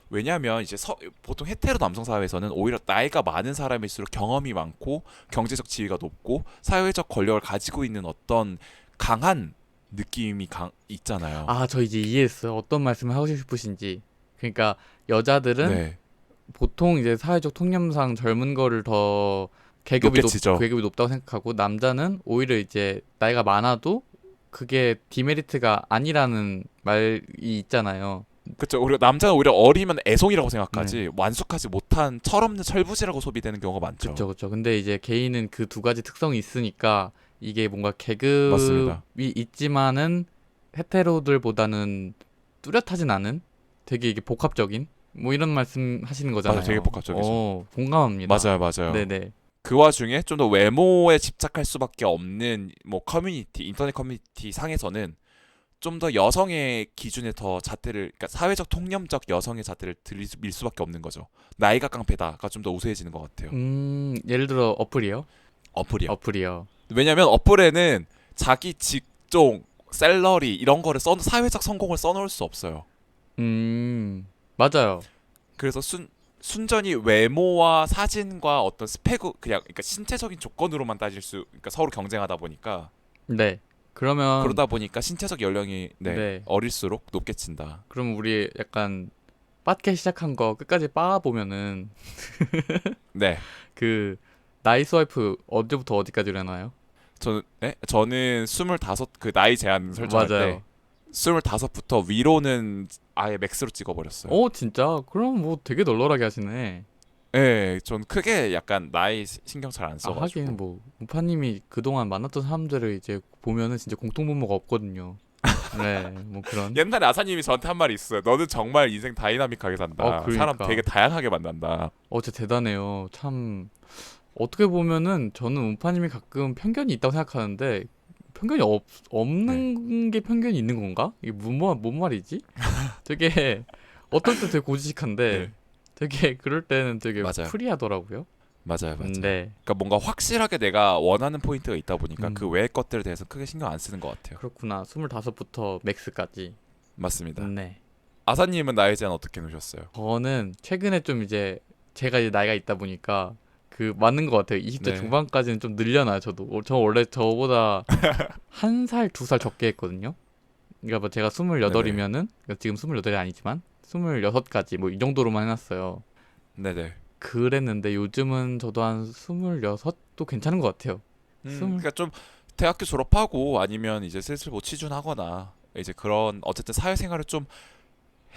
왜냐하면 이제 보통 헤테로 남성 사회에서는 오히려 나이가 많은 사람일수록 경험이 많고 경제적 지위가 높고 사회적 권력을 가지고 있는 어떤 강한 느낌이 있잖아요.
아, 저 이제 이해했어요. 어떤 말씀을 하고 싶으신지. 그러니까 여자들은
네,
보통 이제 사회적 통념상 젊은 거를 더
높게 치죠.
계급이 높다고 생각하고 남자는 오히려 이제 나이가 많아도 그게 디메리트가 아니라는 말이 있잖아요.
그렇죠. 우리가 남자는 오히려 어리면 애송이라고
네.
생각하지 완숙하지 못한 철없는 철부지라고 소비되는 경우가 많죠.
그쵸, 그쵸. 근데 이제 게이는 그 두 가지 특성이 있으니까 이게 뭔가
맞습니다.
계급이 있지만은 헤테로들보다는 뚜렷하진 않은 되게 이게 복합적인 뭐 이런 말씀 하시는 거잖아요.
맞아, 되게 복합적이죠.
공감합니다.
맞아요, 맞아요.
네네.
그 와중에 좀 더 외모에 집착할 수밖에 없는 뭐 커뮤니티, 인터넷 커뮤니티 상에서는 좀 더 여성의 기준에 더 잣대를, 그러니까 사회적 통념적 여성의 잣대를 밀 수밖에 없는 거죠. 나이가 깡패다가 좀 더 우세해지는 것 같아요.
예를 들어 어플이요?
어플이요.
어플이요.
왜냐면 어플에는 자기 직종, 셀러리 이런 거를 사회적 성공을 써놓을 수 없어요.
맞아요.
그래서 순전히 외모와 사진과 어떤 그냥 그러니까 신체적인 조건으로만 그러니까 서로 경쟁하다 보니까
네. 그러면
그러다 보니까 신체적 연령이
네.
어릴수록 높게 친다.
그럼 우리 약간 빠게 시작한 거 끝까지 빠 보면은
네,
그 나이 스와이프 언제부터 어디까지 하나요?
저는 25 그 나이 제한 설정할 때
맞아요.
25부터 위로는 아예 맥스로 찍어버렸어요.
진짜? 그럼 뭐 되게 널널하게 하시네.
네, 전 크게 약간 나이 신경 잘 안
아,
써가지고.
하긴 뭐 우파님이 그동안 만났던 사람들을 이제 보면은 진짜 공통분모가 없거든요. 네, 뭐 그런.
옛날에 아사님이 저한테 한 말이 있어요. 너는 정말 인생 다이나믹하게 산다. 사람
그러니까.
되게 다양하게 만난다.
진짜 대단해요. 참 어떻게 보면은 저는 우파님이 가끔 편견이 있다고 생각하는데 편견이 없는 게 편견이 있는 건가? 이게 뭔 말이지? 되게 어떨 때 되게 고지식한데
네.
되게 그럴 때는 되게
맞아요.
프리하더라고요.
맞아요.
네,
그러니까 뭔가 확실하게 내가 원하는 포인트가 있다 보니까
음.
그 외의 것들에 대해서 크게 신경 안 쓰는 것 같아요.
그렇구나. 25부터 맥스까지.
맞습니다.
네.
아사님은 나이 제한 어떻게 놓으셨어요?
저는 최근에 좀 이제 제가 이제 나이가 있다 보니까 그 맞는 것 같아요. 20대
네.
중반까지는 좀 늘려놔요. 저 원래 저보다 한 살, 두 살 적게 했거든요. 그러니까 뭐 제가 28이면은 그러니까 지금 28이 아니지만 26까지 뭐 이 정도로만 해놨어요.
네네.
그랬는데 요즘은 저도 한 26도 괜찮은 것 같아요.
그러니까 좀 대학교 졸업하고 아니면 이제 슬슬 뭐 취준하거나 이제 그런 어쨌든 사회생활을 좀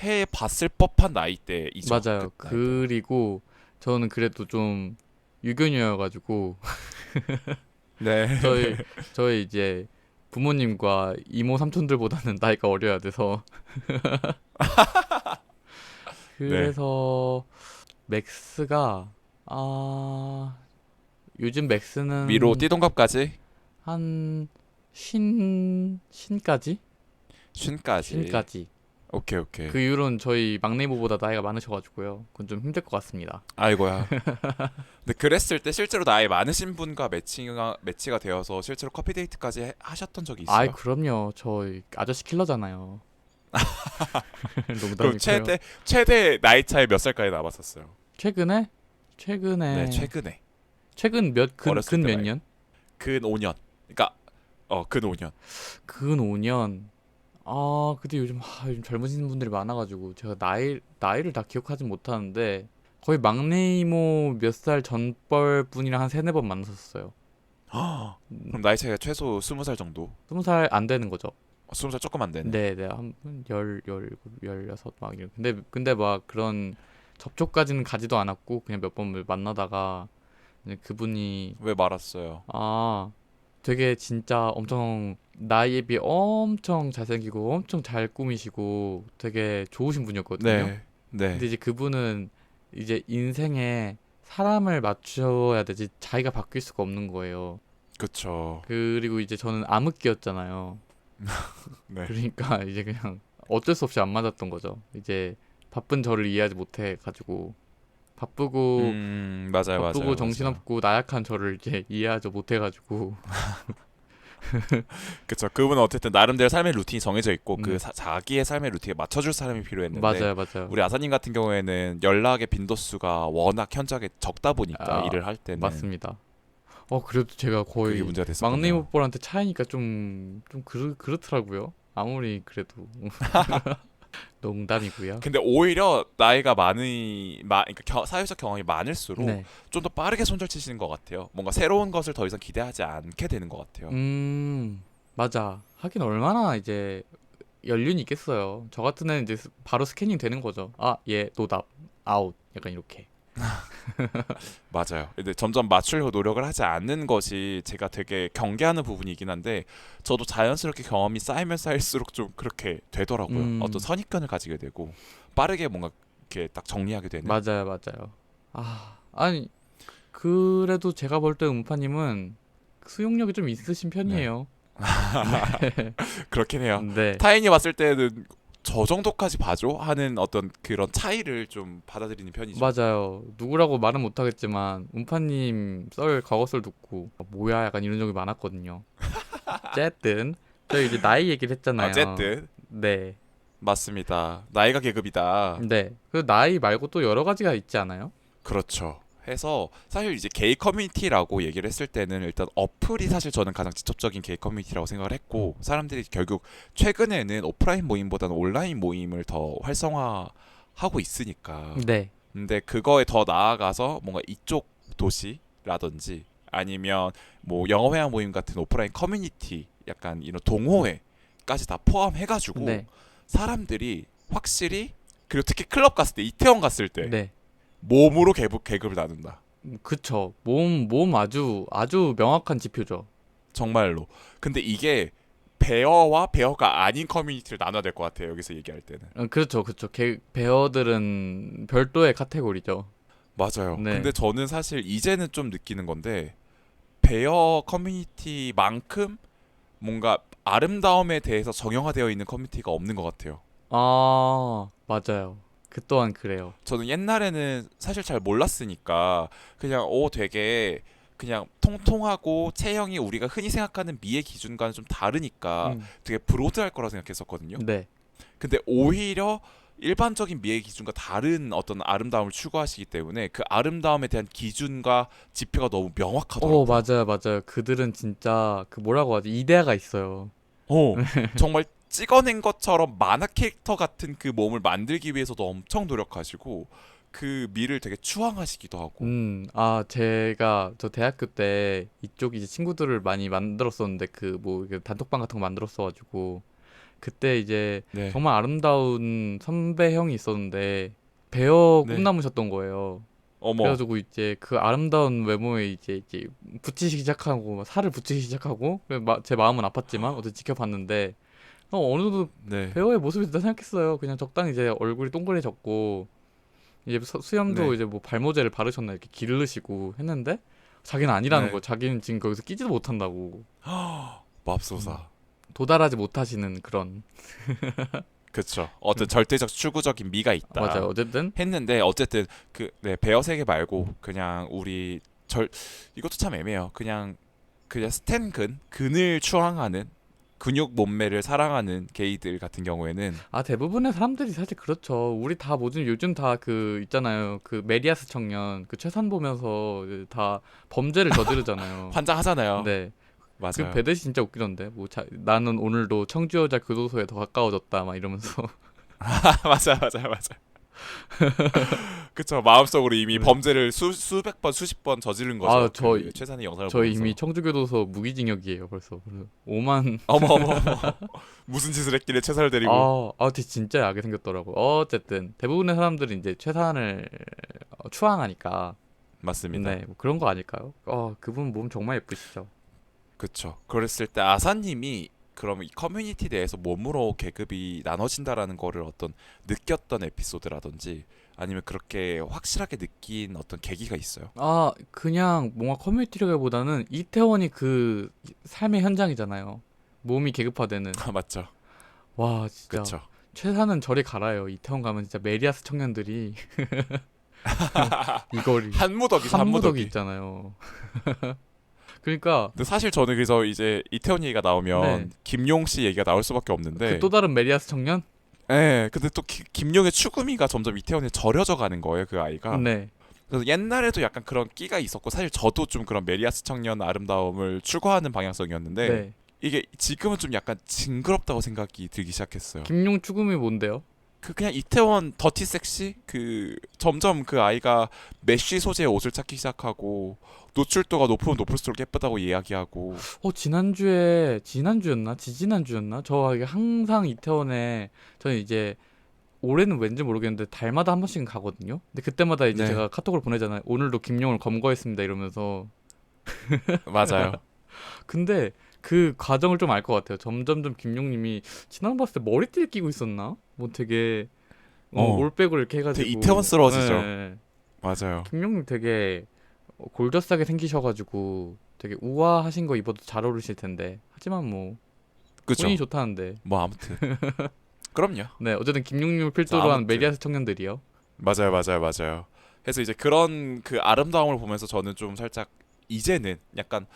해봤을 법한 나이대이죠.
맞아요.
그 나이대가.
그리고 저는 그래도 좀 유교녀여가지고
네.
저희 이제 부모님과 이모 삼촌들보다는 나이가 어려야 돼서
네.
그래서 맥스가 요즘 맥스는
위로 띠동갑까지
한 신까지
쉰까지.
신까지
오케이 오케이.
그 이후로는 저희 막내 이모보다 나이가 많으셔가지고요. 그건 좀 힘들 것 같습니다.
아이고야. 근데 그랬을 때 실제로 나이 많으신 분과 매치가 되어서 실제로 커피 데이트까지 하셨던 적이 있어요?
아이 그럼요. 저 아저씨 킬러잖아요.
그럼
농담이고요.
최대 나이 차이 몇 살까지 남았었어요?
최근에
네, 최근에.
최근
어렸을
근
때
몇
나이.
년?
근 5년. 그러니까 근 5년.
근 5년. 근데 요즘 젊으신 분들이 많아가지고 제가 나이를 다 기억하진 못하는데 거의 막내 이모 몇 살 전뻘 분이랑 한 세네 번 만났었어요.
그럼 나이 차이가 최소 20살 정도?
20살 안 되는 거죠.
20살 조금 안 되네.
네, 열일곱, 열여섯 막 이런. 근데 막 그런 접촉까지는 가지도 않았고 그냥 몇 번 만나다가 이제 그분이
왜 말았어요?
되게 진짜 엄청 나이에 비해 엄청 잘생기고 엄청 잘 꾸미시고 되게 좋으신 분이었거든요.
네. 네.
근데 이제 그분은 이제 인생에 사람을 맞춰야 되지 자기가 바뀔 수가 없는 거예요.
그쵸.
그리고 이제 저는 암흑기였잖아요.
네.
그러니까 이제 그냥 어쩔 수 없이 안 맞았던 거죠. 이제 바쁜 저를 이해하지 못해 가지고 바쁘고
맞아요, 맞아요,
정신없고 나약한 저를 이제 이해하지 못해 가지고
그쵸. 그분은 어쨌든 나름대로 삶의 루틴이 정해져 있고
네.
자기의 삶의 루틴에 맞춰줄 사람이 필요했는데
맞아요.
우리 아사님 같은 경우에는 연락의 빈도수가 워낙 현저하게 적다 보니까 일을 할 때는
맞습니다. 그래도 제가
그게
거의
문제가 됐었군요.
막내 이모뻘한테 차이니까 좀 그렇더라고요. 아무리 그래도 농담이고요.
근데 오히려 나이가 그러니까 사회적 경험이 많을수록
네.
좀 더 빠르게 손절 치시는 것 같아요. 뭔가 새로운 것을 더 이상 기대하지 않게 되는 것 같아요.
맞아. 하긴 얼마나 이제 연륜이 있겠어요. 저 같은 애는 이제 바로 스캐닝 되는 거죠. 얘 노답 아웃 약간 이렇게.
맞아요. 근데 점점 맞추려고 노력을 하지 않는 것이 제가 되게 경계하는 부분이긴 한데 저도 자연스럽게 경험이 쌓이면 쌓일수록 좀 그렇게 되더라고요. 어떤 선입견을 가지게 되고 빠르게 뭔가 이렇게 딱 정리하게 되는.
맞아요. 아니 그래도 제가 볼 때 음파님은 수용력이 좀 있으신 편이에요.
그렇긴 해요.
네.
타인이 봤을 때는 저 정도까지 봐줘 하는 어떤 그런 차이를 좀 받아들이는 편이죠.
맞아요. 누구라고 말은 못하겠지만 음파님 과거썰 듣고 뭐야 약간 이런 적이 많았거든요. 어쨌든 저희 이제 나이 얘기를 했잖아요.
어쨌든
네.
맞습니다. 나이가 계급이다.
네. 그 나이 말고 또 여러 가지가 있지 않아요?
그렇죠. 해서 사실 이제 게이 커뮤니티라고 얘기를 했을 때는 일단 어플이 사실 저는 가장 직접적인 게이 커뮤니티라고 생각을 했고 사람들이 결국 최근에는 오프라인 모임보다는 온라인 모임을 더 활성화하고 있으니까
네.
근데 그거에 더 나아가서 뭔가 이쪽 도시라든지 아니면 뭐 영어회화 모임 같은 오프라인 커뮤니티 약간 이런 동호회까지 다 포함해가지고
네.
사람들이 확실히 그리고 특히 클럽 갔을 때 이태원 갔을 때
네.
몸으로 계급을 나눈다.
그쵸. 몸 아주 명확한 지표죠.
정말로. 근데 이게 베어와 베어가 아닌 커뮤니티를 나눠야 될 것 같아요. 여기서 얘기할 때는.
그렇죠. 베어들은 별도의 카테고리죠.
맞아요.
네.
근데 저는 사실 이제는 좀 느끼는 건데 베어 커뮤니티만큼 뭔가 아름다움에 대해서 정형화되어 있는 커뮤니티가 없는 것 같아요.
맞아요. 그 또한 그래요.
저는 옛날에는 사실 잘 몰랐으니까 그냥 되게 그냥 통통하고 체형이 우리가 흔히 생각하는 미의 기준과는 좀 다르니까 되게 브로드할 거라 생각했었거든요.
네.
근데 오히려 일반적인 미의 기준과 다른 어떤 아름다움을 추구하시기 때문에 그 아름다움에 대한 기준과 지표가 너무 명확하더라고요.
맞아요. 그들은 진짜 그 뭐라고 하지? 이데아가 있어요.
정말 찍어낸 것처럼 만화 캐릭터 같은 그 몸을 만들기 위해서도 엄청 노력하시고 그 미를 되게 추앙하시기도 하고.
제가 저 대학교 때 이쪽 이제 친구들을 많이 만들었었는데 그 단톡방 같은 거 만들었어가지고 그때 이제
네.
정말 아름다운 선배 형이 있었는데 베어
네.
꿈나무셨던 거예요.
어머.
그래가지고 이제 그 아름다운 외모에 이제 붙이기 시작하고 살을 붙이기 시작하고 제 마음은 아팠지만 어쨌든 지켜봤는데 어느 정도
네.
배우의 모습이 됐다 생각했어요. 그냥 적당히 이제 얼굴이 동그래졌고 이제 수염도
네.
이제 뭐 발모제를 바르셨나 이렇게 기르시고 했는데 자기는 아니라는
네.
거. 자기는 지금 거기서 끼지도 못한다고.
맙소사.
도달하지 못하시는 그런.
그쵸. 어떤 절대적 추구적인 미가 있다.
맞아요. 어쨌든
했는데 어쨌든 베어 세계 말고 그냥 이것도 참 애매해요. 그냥 근을 추앙하는 근육 몸매를 사랑하는 게이들 같은 경우에는
대부분의 사람들이 사실 그렇죠. 우리 다 요즘 다 그 있잖아요. 그 메리아스 청년 그 최산 보면서 다 범죄를 저지르잖아요.
환장하잖아요.
네. 그
맞아요.
배댓이 진짜 웃기던데. 뭐 나는 오늘도 청주 여자 교도소에 더 가까워졌다 막 이러면서.
맞아. 그쵸. 마음속으로 이미
네.
범죄를 수백 번, 수십 번 저지른
아,
거죠.
저
그 최선의 영상을
저
보면서.
이미 청주 교도소 무기징역이에요. 벌써. 그래서 5만.
어머. 무슨 짓을 했길래 최선을 때리고.
진짜 야하게 생겼더라고. 어쨌든 대부분의 사람들이 이제 최선을 추앙하니까.
맞습니다.
네, 뭐 그런 거 아닐까요? 그분 몸 정말 예쁘시죠.
그쵸. 그랬을 때 아사님이 그럼 이 커뮤니티 내에서 몸으로 계급이 나눠진다라는 거를 어떤 느꼈던 에피소드라든지 아니면 그렇게 확실하게 느낀 어떤 계기가 있어요?
그냥 뭔가 커뮤니티라기보다는 이태원이 그 삶의 현장이잖아요. 몸이 계급화되는.
맞죠.
와, 진짜
그쵸.
최사는 저리 갈아요. 이태원 가면 진짜 메리아스 청년들이 이거리
한무더기죠,
한무더기
한무더기.
있잖아요. 그러니까
근데 사실 저는 그래서 이제 이태원 얘기가 나오면
네.
김용 씨 얘기가 나올 수밖에 없는데
그 또 다른 메리아스 청년?
예, 근데 또 김용의 추구미가 점점 이태원에 절여져 가는 거예요, 그 아이가.
네.
그래서 옛날에도 약간 그런 끼가 있었고 사실 저도 좀 그런 메리아스 청년 아름다움을 추구하는 방향성이었는데
네.
이게 지금은 좀 약간 징그럽다고 생각이 들기 시작했어요.
김용 추금이 뭔데요?
그 그냥 이태원 더티 섹시 그 점점 그 아이가 메쉬 소재의 옷을 찾기 시작하고 노출도가 높으면 높을수록 예쁘다고 이야기하고
지난주였나? 지지난주였나? 저 이게 항상 이태원에 저는 이제 올해는 왠지 모르겠는데 달마다 한 번씩은 가거든요. 근데 그때마다 이제
네
제가 카톡을 보내잖아요. 오늘도 김용을 검거했습니다 이러면서.
맞아요.
근데 그 과정을 좀 알 것 같아요. 점점점 김용님이 지난 봤을 때 머리띠를 끼고 있었나? 뭐 되게
어
올백을 이렇게
되게
해가지고.
이태원스러워지죠.
네.
맞아요.
김용님 되게 골저싸게 생기셔가지고 되게 우아하신 거 입어도 잘 어울리실 텐데. 하지만 뭐
그죠.
본인이 좋다는데.
뭐 아무튼 그럼요.
네, 어쨌든 김용님을
자,
필두로 한
아무튼
메리아스 청년들이요.
맞아요. 그래서 이제 그런 그 아름다움을 보면서 저는 좀 살짝 이제는 약간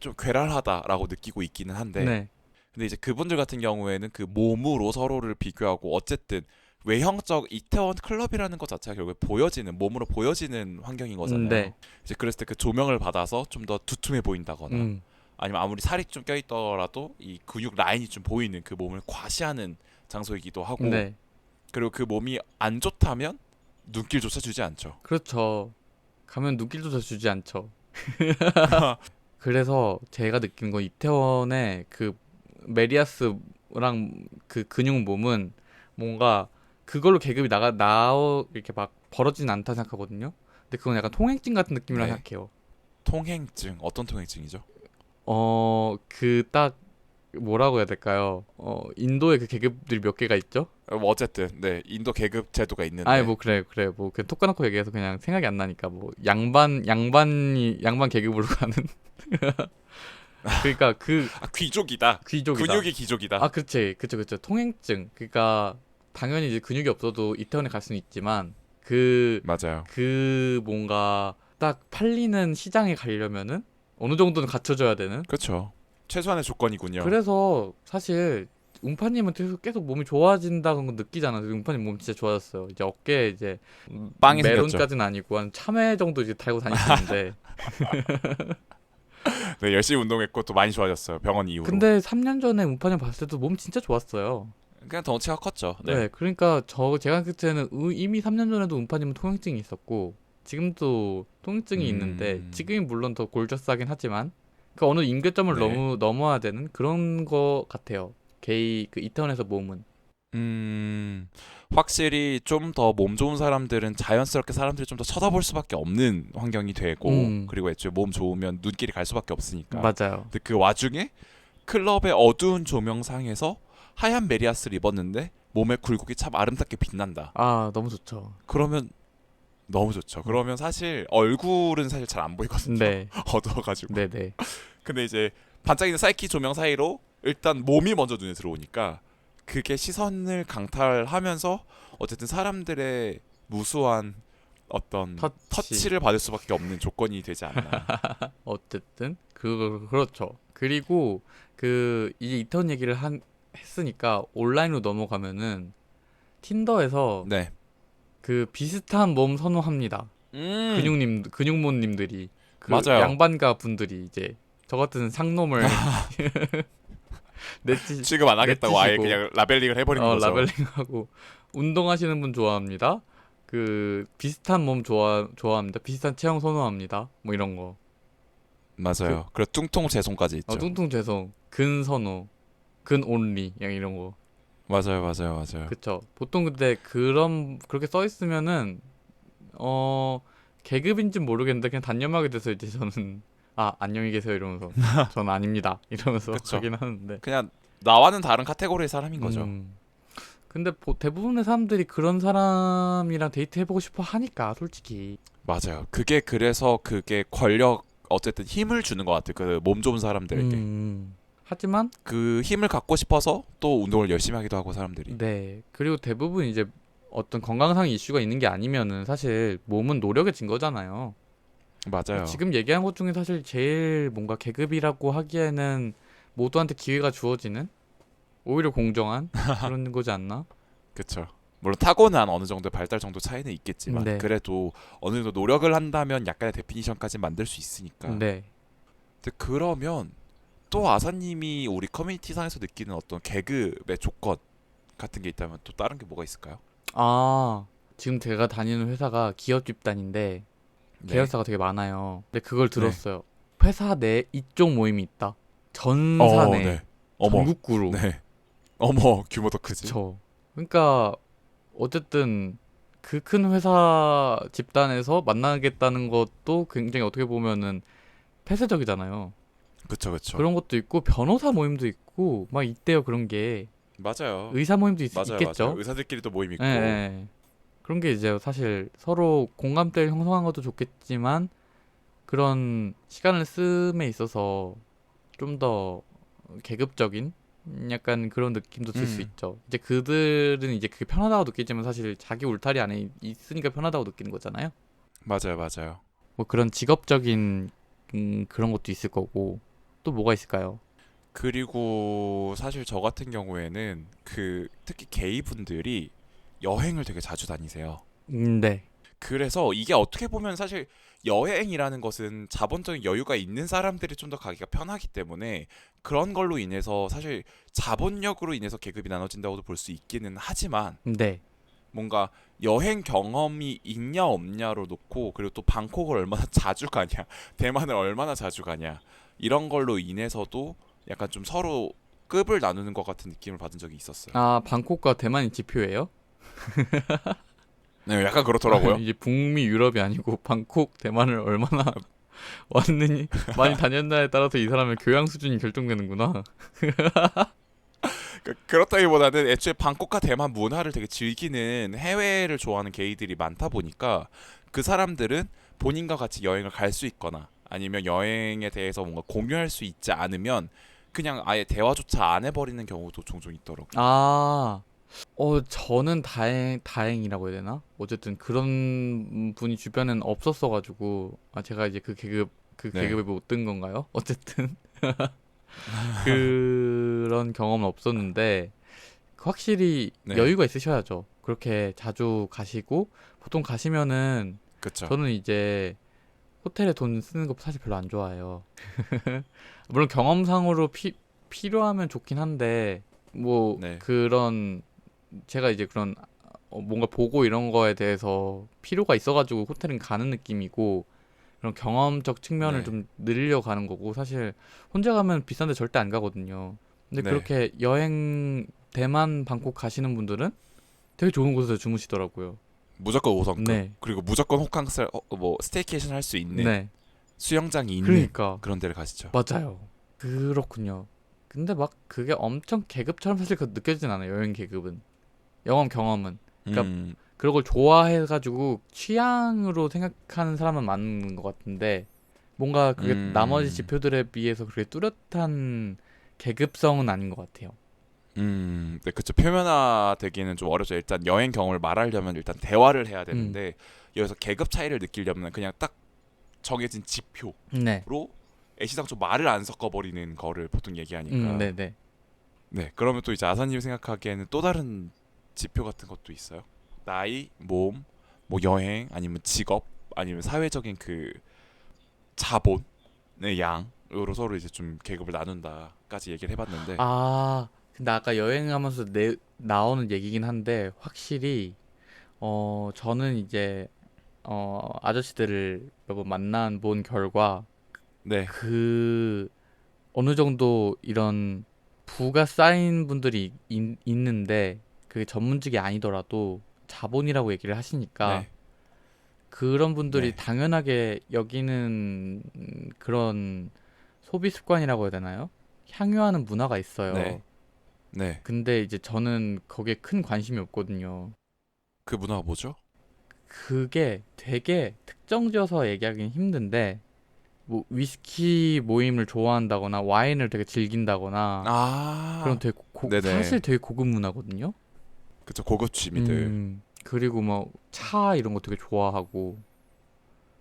좀 괴랄하다라고 느끼고 있기는 한데
네,
근데 이제 그분들 같은 경우에는 그 몸으로 서로를 비교하고 어쨌든 외형적 이태원 클럽이라는 것 자체가 결국에 보여지는 몸으로 보여지는 환경인 거잖아요.
네,
이제 그랬을 때 그 조명을 받아서 좀 더 두툼해 보인다거나
음,
아니면 아무리 살이 좀 껴있더라도 이 근육 라인이 좀 보이는 그 몸을 과시하는 장소이기도 하고
네,
그리고 그 몸이 안 좋다면 눈길조차 주지 않죠.
그렇죠. 가면 눈길도 주지 않죠. 그래서 제가 느낀 건 이태원의 그 메리아스랑 그 근육 몸은 뭔가 그걸로 계급이 이렇게 막 벌어지진 않다 생각하거든요. 근데 그건 약간 통행증 같은 느낌이라
네.
생각해요.
통행증 어떤 통행증이죠?
그 딱 뭐라고 해야 될까요? 인도에 그 계급들이 몇 개가 있죠?
뭐 어쨌든 네 인도 계급 제도가 있는데
아니 뭐 그래 뭐 그냥 톡 까놓고 얘기해서 그냥 생각이 안 나니까 뭐 양반 계급으로 가는. 그러니까 그
귀족이다.
귀족이다.
근육이 귀족이다.
그쵸 통행증. 그러니까 당연히 이제 근육이 없어도 이태원에 갈 수는 있지만 그 뭔가 딱 팔리는 시장에 가려면은 어느 정도는 갖춰져야 되는.
그렇죠. 최소한의 조건이군요.
그래서 사실 운파님은 계속 몸이 좋아진다는 거 느끼잖아요. 운파님 몸 진짜 좋아졌어요. 이제 어깨에 이제
빵이 생겼죠.
메론까지는 아니고 한 참외 정도 이제 달고 다니시는데.
네, 열심히 운동했고 또 많이 좋아졌어요. 병원 이후로.
근데 3년 전에 운파님 봤을 때도 몸 진짜 좋았어요.
그냥 덩치가 컸죠.
네,
네.
그러니까 제가 그때는 이미 3년 전에도 운파님은 통행증이 있었고 지금도 통행증이 있는데 지금이 물론 더 골저싸긴 하지만 그 어느 임계점을
네.
넘어야 되는 그런 거 같아요. 그 이태원에서 몸은.
확실히 좀 더 몸 좋은 사람들은 자연스럽게 사람들이 좀 더 쳐다볼 수밖에 없는 환경이 되고 그리고 애초에 몸 좋으면 눈길이 갈 수밖에 없으니까.
맞아요.
근데 그 와중에 클럽의 어두운 조명상에서 하얀 메리아스를 입었는데 몸의 굴곡이 참 아름답게 빛난다.
너무 좋죠.
그러면 너무 좋죠. 그러면 사실 얼굴은 사실 잘 안 보이거든요.
네,
어두워가지고.
네.
근데 이제 반짝이는 사이키 조명 사이로 일단 몸이 먼저 눈에 들어오니까 그게 시선을 강탈하면서 어쨌든 사람들의 무수한 어떤 터치를 받을 수밖에 없는 조건이 되지 않나.
어쨌든 그렇죠. 그리고 이제 이태원 얘기를 했으니까 온라인으로 넘어가면은 틴더에서
네.
그 비슷한 몸 선호합니다. 근육모님들이 그
맞아요.
양반가 분들이 이제 저 같은 상놈을 내치
취급 안 하겠다고 아예
내치시고.
그냥 라벨링을 해버리는 거죠.
라벨링하고 운동하시는 분 좋아합니다. 그 비슷한 몸 좋아합니다. 비슷한 체형 선호합니다. 뭐 이런 거.
맞아요. 그리고 뚱뚱 재송까지 있죠.
뚱뚱 죄송, 근 선호, 근 온리, 양 이런 거.
맞아요.
그쵸. 보통 근데 그렇게 써 있으면은 계급인진 모르겠는데 그냥 단념하게 돼서 이제 저는 안녕히 계세요 이러면서 전 아닙니다 이러면서
그쵸.
하긴 하는데.
그냥 나와는 다른 카테고리의 사람인 거죠.
근데 대부분의 사람들이 그런 사람이랑 데이트해보고 싶어 하니까 솔직히.
맞아요. 그래서 그게 권력 어쨌든 힘을 주는 것 같아요. 그 몸 좋은 사람들에게.
하지만
그 힘을 갖고 싶어서 또 운동을 열심히 하기도 하고 사람들이.
네, 그리고 대부분 이제 어떤 건강상 이슈가 있는 게 아니면은 사실 몸은 노력의 증거잖아요.
맞아요.
지금 얘기한 것 중에 사실 제일 뭔가 계급이라고 하기에는 모두한테 기회가 주어지는 오히려 공정한 그런 거지 않나?
그쵸. 물론 타고난 어느 정도 발달 정도 차이는 있겠지만
네.
그래도 어느 정도 노력을 한다면 약간의 데피니션까지 만들 수 있으니까.
네.
근데 그러면 또 아사님이 우리 커뮤니티 상에서 느끼는 어떤 계급의 조건 같은 게 있다면 또 다른 게 뭐가 있을까요?
지금 제가 다니는 회사가 기업 집단인데
네.
계열사가 되게 많아요. 근데 그걸 들었어요. 회사 내 이쪽 모임이 있다. 전사
어,
내
네. 어머.
전국구로.
네. 어머, 규모도 크지.
그쵸. 그러니까 어쨌든 그 큰 회사 집단에서 만나겠다는 것도 굉장히 어떻게 보면은 폐쇄적이잖아요.
그쵸.
그런 것도 있고 변호사 모임도 있고 막 있대요. 그런 게
맞아요.
의사 모임도
맞아요.
있겠죠.
의사들끼리도 모임 있고.
예, 예. 그런 게 이제 사실 서로 공감대를 형성한 것도 좋겠지만 그런 시간을 씀에 있어서 좀 더 계급적인 약간 그런 느낌도 들 수 있죠. 이제 그들은 이제 그게 편하다고 느끼지만 사실 자기 울타리 안에 있으니까 편하다고 느끼는 거잖아요.
맞아요.
뭐 그런 직업적인 그런 것도 있을 거고 또 뭐가 있을까요?
그리고 사실 저 같은 경우에는 그 특히 게이분들이 여행을 되게 자주 다니세요.
네.
그래서 이게 어떻게 보면 사실 여행이라는 것은 자본적인 여유가 있는 사람들이 좀 더 가기가 편하기 때문에 그런 걸로 인해서 사실 자본력으로 인해서 계급이 나눠진다고도 볼 수 있기는 하지만
네.
뭔가 여행 경험이 있냐 없냐로 놓고 그리고 또 방콕을 얼마나 자주 가냐 대만을 얼마나 자주 가냐 이런 걸로 인해서도 약간 좀 서로 급을 나누는 것 같은 느낌을 받은 적이 있었어요.
방콕과 대만이 지표예요?
네, 약간 그렇더라고요.
이제 북미 유럽이 아니고 방콕 대만을 얼마나 왔느니 많이 다녔나에 따라서 이 사람의 교양 수준이 결정되는구나.
그렇다기보다는 애초에 방콕과 대만 문화를 되게 즐기는 해외를 좋아하는 게이들이 많다 보니까 그 사람들은 본인과 같이 여행을 갈 수 있거나 아니면 여행에 대해서 뭔가 공유할 수 있지 않으면 그냥 아예 대화조차 안 해버리는 경우도 종종 있더라고요.
저는 다행이라고 해야 되나? 어쨌든 그런 분이 주변엔 없었어가지고, 제가 이제 그
네.
계급에 못 든 건가요? 어쨌든. 그런 경험은 없었는데, 확실히
네.
여유가 있으셔야죠. 그렇게 자주 가시고, 보통 가시면은,
그쵸.
저는 이제 호텔에 돈 쓰는 거 사실 별로 안 좋아해요. 물론 경험상으로 필요하면 좋긴 한데, 뭐,
네.
제가 이제 그런 뭔가 보고 이런 거에 대해서 필요가 있어가지고 호텔은 가는 느낌이고 그런 경험적 측면을
네.
좀 늘려 가는 거고 사실 혼자 가면 비싼데 절대 안 가거든요. 근데
네.
그렇게 여행 대만 방콕 가시는 분들은 되게 좋은 곳에서 주무시더라고요.
무조건 5성급.
네.
그리고 무조건 호캉스 뭐 스테이케이션 할 수 있는
네.
수영장이 있는
그러니까
그런 데를 가시죠.
맞아요. 그렇군요. 근데 막 그게 엄청 계급처럼 사실 느껴지진 않아요. 여행 계급은. 경험은. 그러니까
음,
그런 걸 좋아해가지고 취향으로 생각하는 사람은 많은 것 같은데 뭔가 그게 나머지 지표들에 비해서 그렇게 뚜렷한 계급성은 아닌 것 같아요.
네, 그쵸. 표면화되기는 좀 어렵죠. 일단 여행 경험을 말하려면 일단 대화를 해야 되는데 여기서 계급 차이를 느끼려면 그냥 딱 정해진 지표로
네.
애시당초 말을 안 섞어버리는 거를 보통 얘기하니까.
네네.
네, 그러면 또 이제 아사님 생각하기에는 또 다른 지표 같은 것도 있어요? 나이, 몸, 뭐 여행, 아니면 직업, 아니면 사회적인 그 자본의 양 방향으로 서로 이제 좀 계급을 나눈다까지 얘기를 해봤는데
아, 근데 아까 여행하면서 나오는 얘기긴 한데 확실히 저는 이제 아저씨들을 몇 번 만난 본 결과
네,
그 어느 정도 이런 부가 쌓인 분들이 있는데 그게 전문직이 아니더라도 자본이라고 얘기를 하시니까
네,
그런 분들이
네,
당연하게 여기는 그런 소비 습관이라고 해야 되나요? 향유하는 문화가 있어요.
네, 네.
근데 이제 저는 거기에 큰 관심이 없거든요.
그 문화가 뭐죠?
그게 되게 특정지어서 얘기하기는 힘든데 뭐 위스키 모임을 좋아한다거나 와인을 되게 즐긴다거나 그런
아,
되게 사실
네네.
되게 고급 문화거든요.
그쵸, 고급 취미들.
그리고 뭐 차 이런 거 되게 좋아하고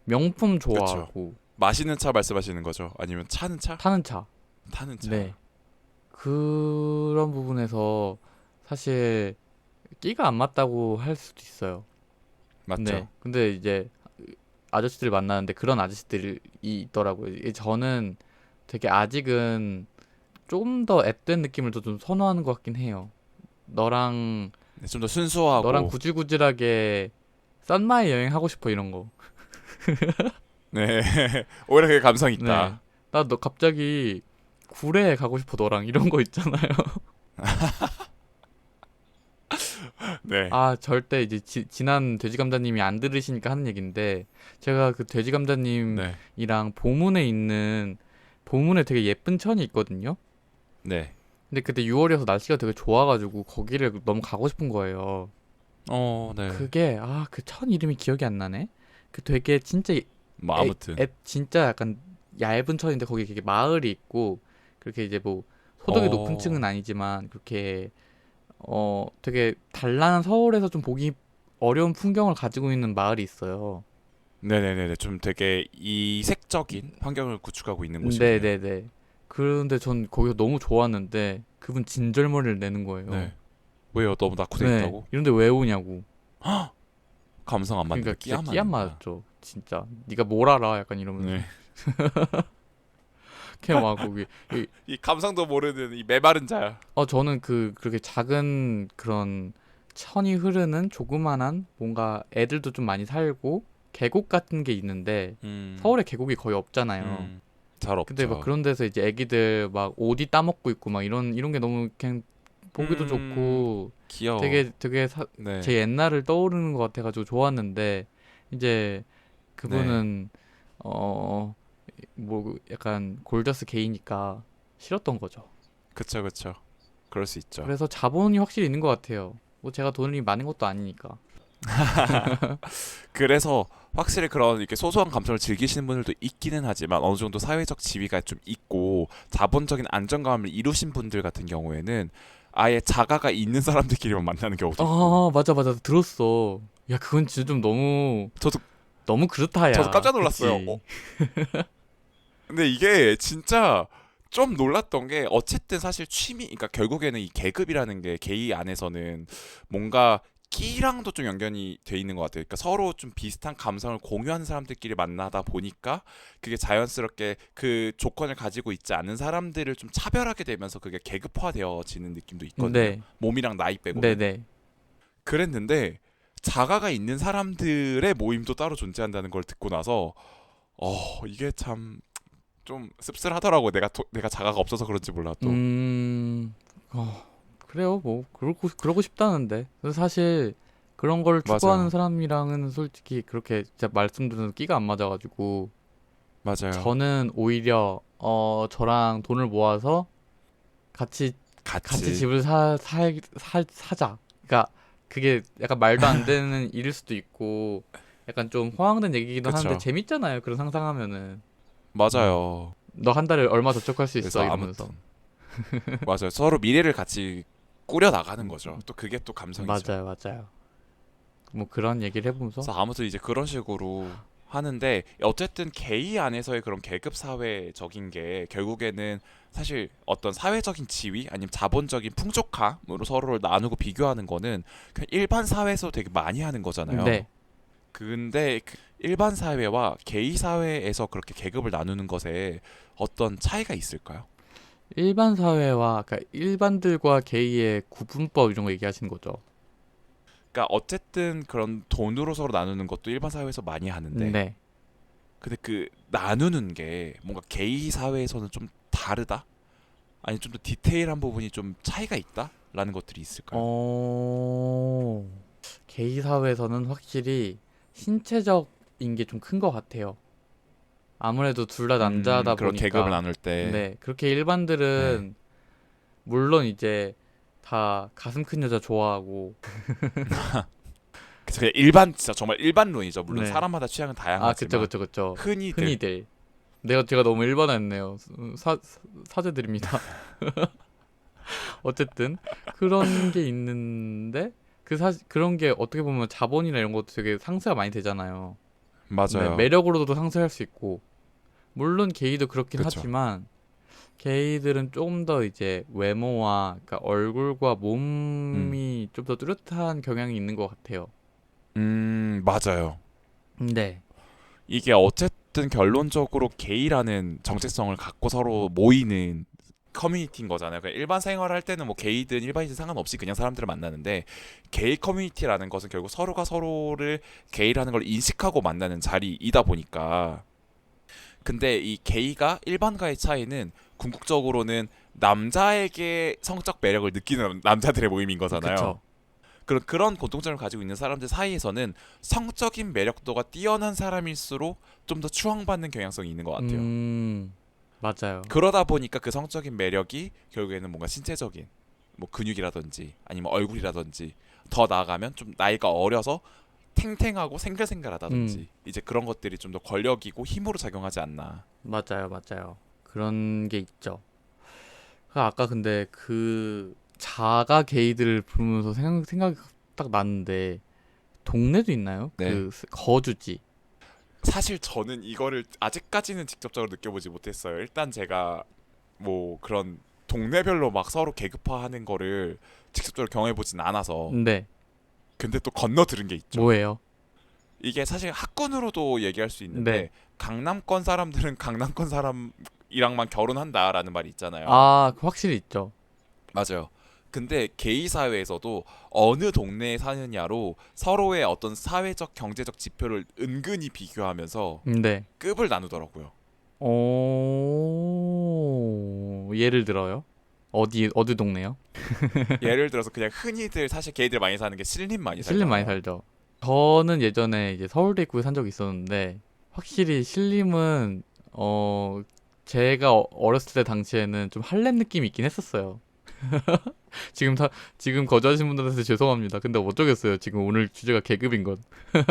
명품
그쵸.
좋아하고
마시는 차 말씀하시는 거죠? 아니면 차는 차?
타는 차.
타는
네.
차.
그런 부분에서 사실 끼가 안 맞다고 할 수도 있어요. 네.
맞죠?
근데 이제 아저씨들 만나는데 그런 아저씨들이 있더라고요. 저는 되게 아직은 좀 더 앳된 느낌을 더 좀 선호하는 것 같긴 해요. 너랑
네, 좀 더
너랑
순수하고.
구질구질하게 싼마이 여행하고 싶어 이런 거.
네. 오히려 그게 감성
네.
있다.
나 너 갑자기 구례 가고 싶어 너랑 이런 거 있잖아요.
네.
아, 절대 이제 지난 돼지 감자님이 안 들으시니까 하는 얘긴데 제가 그 돼지
네.
감자님이랑 보문에 되게 예쁜 천이 있거든요.
네.
근데 그때 6월이어서 날씨가 되게 좋아가지고 거기를 너무 가고 싶은 거예요.
네.
그게 그 천 이름이 기억이 안 나네. 그 되게 진짜
뭐 아무튼.
진짜 약간 얇은 천인데 거기 되게 마을이 있고 그렇게 이제 뭐 소득이 높은 층은
어.
아니지만 그렇게 되게 단란한 서울에서 좀 보기 어려운 풍경을 가지고 있는 마을이 있어요.
네네네네. 좀 되게 이색적인 환경을 구축하고 있는 곳이군요.
네네네. 그런데 전 거기서 너무 좋았는데 그분 진절머리를 내는 거예요.
네. 왜요? 너무
네.
낙후되겠다고?
이런데 왜 오냐고.
감성 안
그러니까
맞는데 끼
진짜
안
끼 안
맞는다.
맞았죠. 진짜. 네가 뭘 알아? 약간 이러면서.
네.
걔 막 거기
이 감성도 모르는 이 메마른 자야.
저는 그렇게 작은 그런 천이 흐르는 조그만한 뭔가 애들도 좀 많이 살고 계곡 같은 게 있는데
음.
서울에 계곡이 거의 없잖아요.
잘
근데 막
없죠.
그런 데서 이제 애기들 막 오디 따먹고 있고 막 이런 게 너무 그냥 보기도 좋고
귀여워.
되게
네.
제 옛날을 떠오르는 것 같아가지고 좋았는데 이제
네.
그분은 어 뭐 약간 골저스 게이니까 싫었던 거죠.
그쵸, 그쵸. 그럴 수 있죠.
그래서 자본이 확실히 있는 것 같아요. 뭐 제가 돈이 많은 것도 아니니까.
그래서 확실히 그런 이렇게 소소한 감성을 즐기시는 분들도 있기는 하지만 어느 정도 사회적 지위가 좀 있고 자본적인 안정감을 이루신 분들 같은 경우에는 아예 자가가 있는 사람들끼리만 만나는 경우도 있고.
아, 맞아, 맞아. 들었어. 야, 그건 진짜 좀
저도
너무 그렇다,
저도
야.
깜짝 놀랐어요.
그치?
근데 이게 진짜 좀 놀랐던 게 어쨌든 사실 취미, 그러니까 결국에는 이 계급이라는 게 게이 안에서는 뭔가 끼랑도 좀 연관이 돼 있는 것 같아요. 그러니까 서로 좀 비슷한 감성을 공유하는 사람들끼리 만나다 보니까 그게 자연스럽게 그 조건을 가지고 있지 않은 사람들을 좀 차별하게 되면서 그게 계급화되어지는 느낌도 있거든요.
네,
몸이랑 나이
네,
빼고는.
네.
그랬는데 자가가 있는 사람들의 모임도 따로 존재한다는 걸 듣고 나서 이게 참 좀 씁쓸하더라고. 내가 자가가 없어서 그런지 몰라 또.
음, 어, 그래요. 뭐, 그러고 싶다는데. 그래서 사실 그런 걸 추구하는
맞아요.
사람이랑은 솔직히 그렇게 진짜 말씀드린 끼가 안 맞아가지고
맞아요.
저는 오히려 저랑 돈을 모아서 같이 같이
같이.
집을 사자. 그러니까 그게 약간 말도 안 되는 일일 수도 있고 약간 좀 허황된 얘기기도 하는데
그쵸.
재밌잖아요. 그런 상상하면은. 음.
맞아요.
너 한 달에 얼마 저축할 수 있어
그래서
이러면서.
아무튼 맞아요. 서로 미래를 같이 꾸려 나가는 거죠. 또 그게 또 감성이죠.
맞아요, 맞아요. 뭐 그런 얘기를 해보면서
그래서 아무튼 이제 그런 식으로 하는데 어쨌든 게이 안에서의 그런 계급 사회적인 게 결국에는 사실 어떤 사회적인 지위 아니면 자본적인 풍족함으로 서로를 나누고 비교하는 거는 그냥 일반 사회에서 되게 많이 하는 거잖아요.
네,
근데 그 일반 사회와 게이 사회에서 그렇게 계급을 나누는 것에 어떤 차이가 있을까요?
일반 사회와 그러니까 일반들과 게이의 구분법 이런 거 얘기하시는 거죠.
그러니까 어쨌든 그런 돈으로 서로 나누는 것도 일반 사회에서 많이 하는데
네.
근데 그 나누는 게 뭔가 게이 사회에서는 좀 다르다? 아니 좀 더 디테일한 부분이 좀 차이가 있다? 라는 것들이 있을까요?
어, 게이 사회에서는 확실히 신체적인 게 좀 큰 것 같아요. 아무래도 둘 다 남자다
그런 계급을
보니까.
나눌 때
네, 그렇게
네.
일반들은 물론 이제 다 가슴 큰 여자 좋아하고.
그래서 그냥 일반 진짜 정말 일반론이죠. 물론
네.
사람마다 취향은
아, 그쵸,
다양하지만
그쵸, 그쵸.
흔히들
흔히들. 제가 너무 일반화했네요. 사죄드립니다. 어쨌든 그런 게 있는데 그런 게 어떻게 보면 자본이나 이런 것도 되게 상쇄가 많이 되잖아요. 네,
맞아요.
매력으로도 상쇄할 수 있고 물론 게이도 그렇긴
그쵸.
하지만 게이들은 조금 더 이제 외모와 그러니까 얼굴과
음,
몸이 좀 더 뚜렷한 경향이 있는 것 같아요.
맞아요.
네,
이게 어쨌든 결론적으로 게이라는 정체성을 갖고 서로 모이는 커뮤니티인 거잖아요. 그러니까 일반 생활을 할 때는 뭐 게이든 일반이든 상관없이 그냥 사람들을 만나는데 게이 커뮤니티라는 것은 결국 서로가 서로를 게이라는 걸 인식하고 만나는 자리이다 보니까 근데 이 게이가 일반과의 차이는 궁극적으로는 남자에게 성적 매력을 느끼는 남자들의 모임인 거잖아요.
그쵸.
그런 공통점을 가지고 있는 사람들 사이에서는 성적인 매력도가 뛰어난 사람일수록 좀 더 추앙받는 경향성이 있는 것 같아요.
음, 맞아요.
그러다 보니까 그 성적인 매력이 결국에는 뭔가 신체적인 뭐 근육이라든지 아니면 얼굴이라든지 더 나아가면 좀 나이가 어려서 탱탱하고
음,
생글생글하다든지 이제 그런 것들이 좀 더 권력이고 힘으로 작용하지 않나.
맞아요, 맞아요. 그런 게 있죠. 아까 근데 그 자가 게이들을 부르면서 생각이 딱 났는데 동네도 있나요?
네.
거주지.
사실 저는 이거를 아직까지는 직접적으로 느껴보지 못했어요. 일단 제가 뭐 그런 동네별로 막 서로 계급화하는 거를 직접적으로 경험해보진 않아서.
네,
근데 또 건너 들은 게 있죠.
뭐예요?
이게 사실 학군으로도 얘기할 수
네.
있는데 강남권 사람들은 강남권 사람이랑만 결혼한다라는 말이 있잖아요.
아, 그 확실히 있죠.
맞아요. 근데 게이 사회에서도 어느 동네에 사느냐로 서로의 어떤 사회적 경제적 지표를 은근히 비교하면서
네.
급을 나누더라고요.
예를 들어요? 어디 동네요?
예를 들어서 그냥 흔히들 사실 게이들 많이 사는 게 신림 많이
신림 많이
살잖아요.
살죠. 저는 예전에 이제 서울대 입구에 산 적이 있었는데 확실히 신림은 제가 어렸을 때 당시에는 좀 할렘 느낌이 있긴 했었어요. 지금 다 지금 거주하시는 분들한테 죄송합니다. 근데 어쩌겠어요. 지금 오늘 주제가 계급인 건. 네.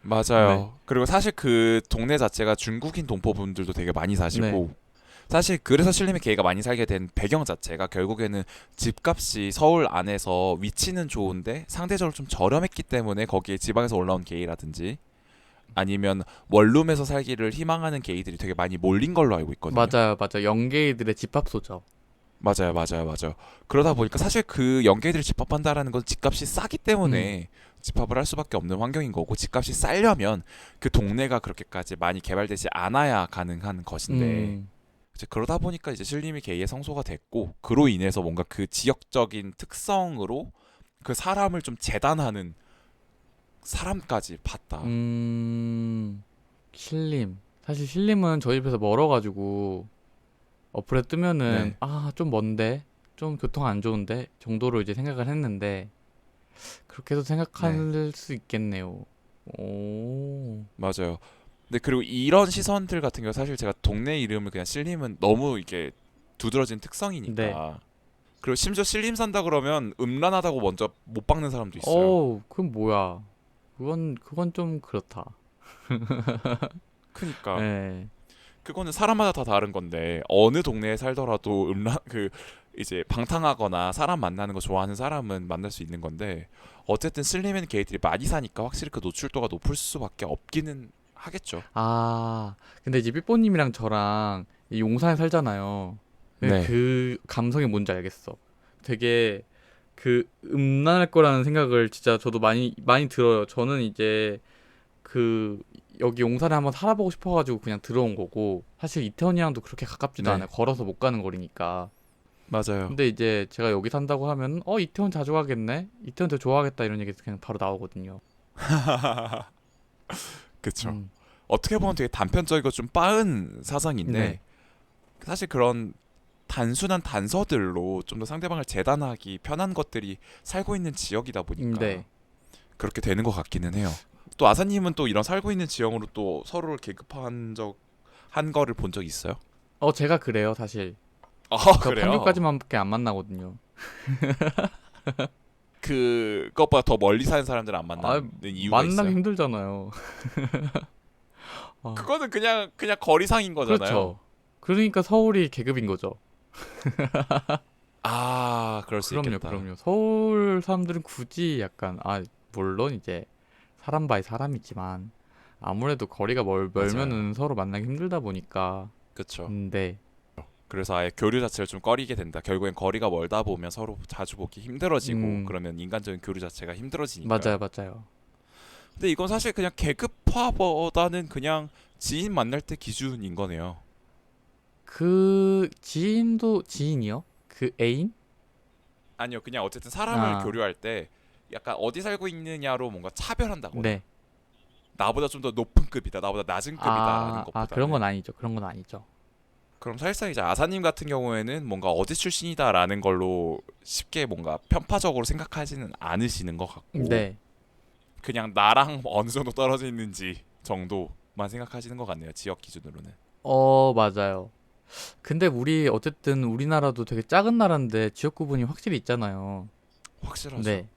맞아요. 그리고 사실 그 동네 자체가 중국인 동포분들도 되게 많이
네.
사시고 사실 그래서 신림에 게이가 많이 살게 된 배경 자체가 결국에는 집값이 서울 안에서 위치는 좋은데 상대적으로 좀 저렴했기 때문에 거기에 지방에서 올라온 게이라든지 아니면 원룸에서 살기를 희망하는 게이들이 되게 많이 몰린 걸로 알고 있거든요.
맞아요. 맞아요. 영계이들의 집합소죠.
맞아요, 맞아요, 맞아요. 그러다 보니까 사실 그 연계들이 집합한다라는 건 집값이 싸기
음.
때문에 집합을 할 수밖에 없는 환경인 거고 집값이 싸려면 그 동네가 그렇게까지 많이 개발되지 않아야 가능한 것인데
음.
이제 그러다 보니까 이제 신림이 게이의 성소가 됐고 그로 인해서 뭔가 그 지역적인 특성으로 그 사람을 좀 재단하는 사람까지 봤다.
음. 신림. 사실 신림은 저희 집에서 멀어가지고 어플에 뜨면은
네,
좀 먼데 좀 교통 안 좋은데 정도로 이제 생각을 했는데 그렇게 해서
네,
생각할 수 있겠네요. 오.
맞아요. 근데 그리고 이런 시선들 같은 경우 사실 제가 동네 이름을 그냥 신림은 너무 이게 두드러진
네.
특성이니까 그리고 심지어 신림 산다 그러면 음란하다고 먼저 못 박는 사람도 있어요.
그건 뭐야? 그건 좀 그렇다.
그니까
예.
그거는 사람마다 다 다른 건데 어느 동네에 살더라도 음란 그 이제 방탕하거나 사람 만나는 거 좋아하는 사람은 만날 수 있는 건데 어쨌든 슬림앤 게이들이 많이 사니까 확실히 그 노출도가 높을 수밖에 없기는 하겠죠.
근데 이제 삐뽀님이랑 저랑 이 용산에 살잖아요. 근데
네.
그 감성이 뭔지 알겠어. 되게 그 음란할 거라는 생각을 진짜 저도 많이 많이 들어요. 저는 이제 그 여기 용산에 한번 살아보고 싶어가지고 그냥 들어온 거고 사실 이태원이랑도 그렇게 가깝지도
네.
않아요. 걸어서 못 가는 거리니까.
맞아요.
근데 이제 제가 여기 산다고 하면 이태원 자주 가겠네? 이태원 되게 좋아하겠다 이런 얘기 그냥 바로 나오거든요.
그쵸.
음,
어떻게 보면 되게 단편적이고 좀 빠은 사상인데
네.
사실 그런 단순한 단서들로 좀 더 상대방을 재단하기 편한 것들이 살고 있는 지역이다 보니까
네.
그렇게 되는 것 같기는 해요. 또 아사님은 또 이런 살고 있는 지형으로 또 서로를 한 거를 본 적 있어요?
제가 그래요, 사실.
아
저
그래요?
판교까지만밖에 안 만나거든요.
그것보다 더 멀리 사는 사람들은 안
아,
만나는 이유가
만나기
있어요?
힘들잖아요. 아,
그거는 그냥 거리상인 거잖아요.
그렇죠. 그러니까 서울이 계급인 거죠.
아 그럴 수
그럼요,
있겠다.
그럼요. 서울 사람들은 굳이 약간, 물론 이제 사람 바이 사람이지만 아무래도 거리가
맞아요.
멀면은 서로 만나기 힘들다 보니까.
그쵸.
네,
그래서 아예 교류 자체를 좀 꺼리게 된다. 결국엔 거리가 멀다 보면 서로 자주 보기 힘들어지고
음,
그러면 인간적인 교류 자체가
맞아요,
힘들어지니까요.
맞아요.
근데 이건 사실 그냥 계급화보다는 그냥 지인 만날 때 기준인 거네요.
그 지인도 지인이요? 그 애인?
아니요, 그냥 어쨌든 사람을
아,
교류할 때 약간 어디 살고 있느냐로 뭔가 차별한다거나
네.
나보다 좀 더 높은 급이다, 나보다 낮은 급이다라는
그런 건
것보다는
아니죠. 그런 건 아니죠.
그럼 사실상 이제 아사님 같은 경우에는 뭔가 어디 출신이다라는 걸로 쉽게 뭔가 편파적으로 생각하지는 않으시는 것 같고
네.
그냥 나랑 어느 정도 떨어져 있는지 정도만 생각하시는 것 같네요. 지역 기준으로는.
맞아요. 근데 어쨌든 우리나라도 되게 작은 나라인데 지역 구분이 확실히 있잖아요.
확실하죠.
네.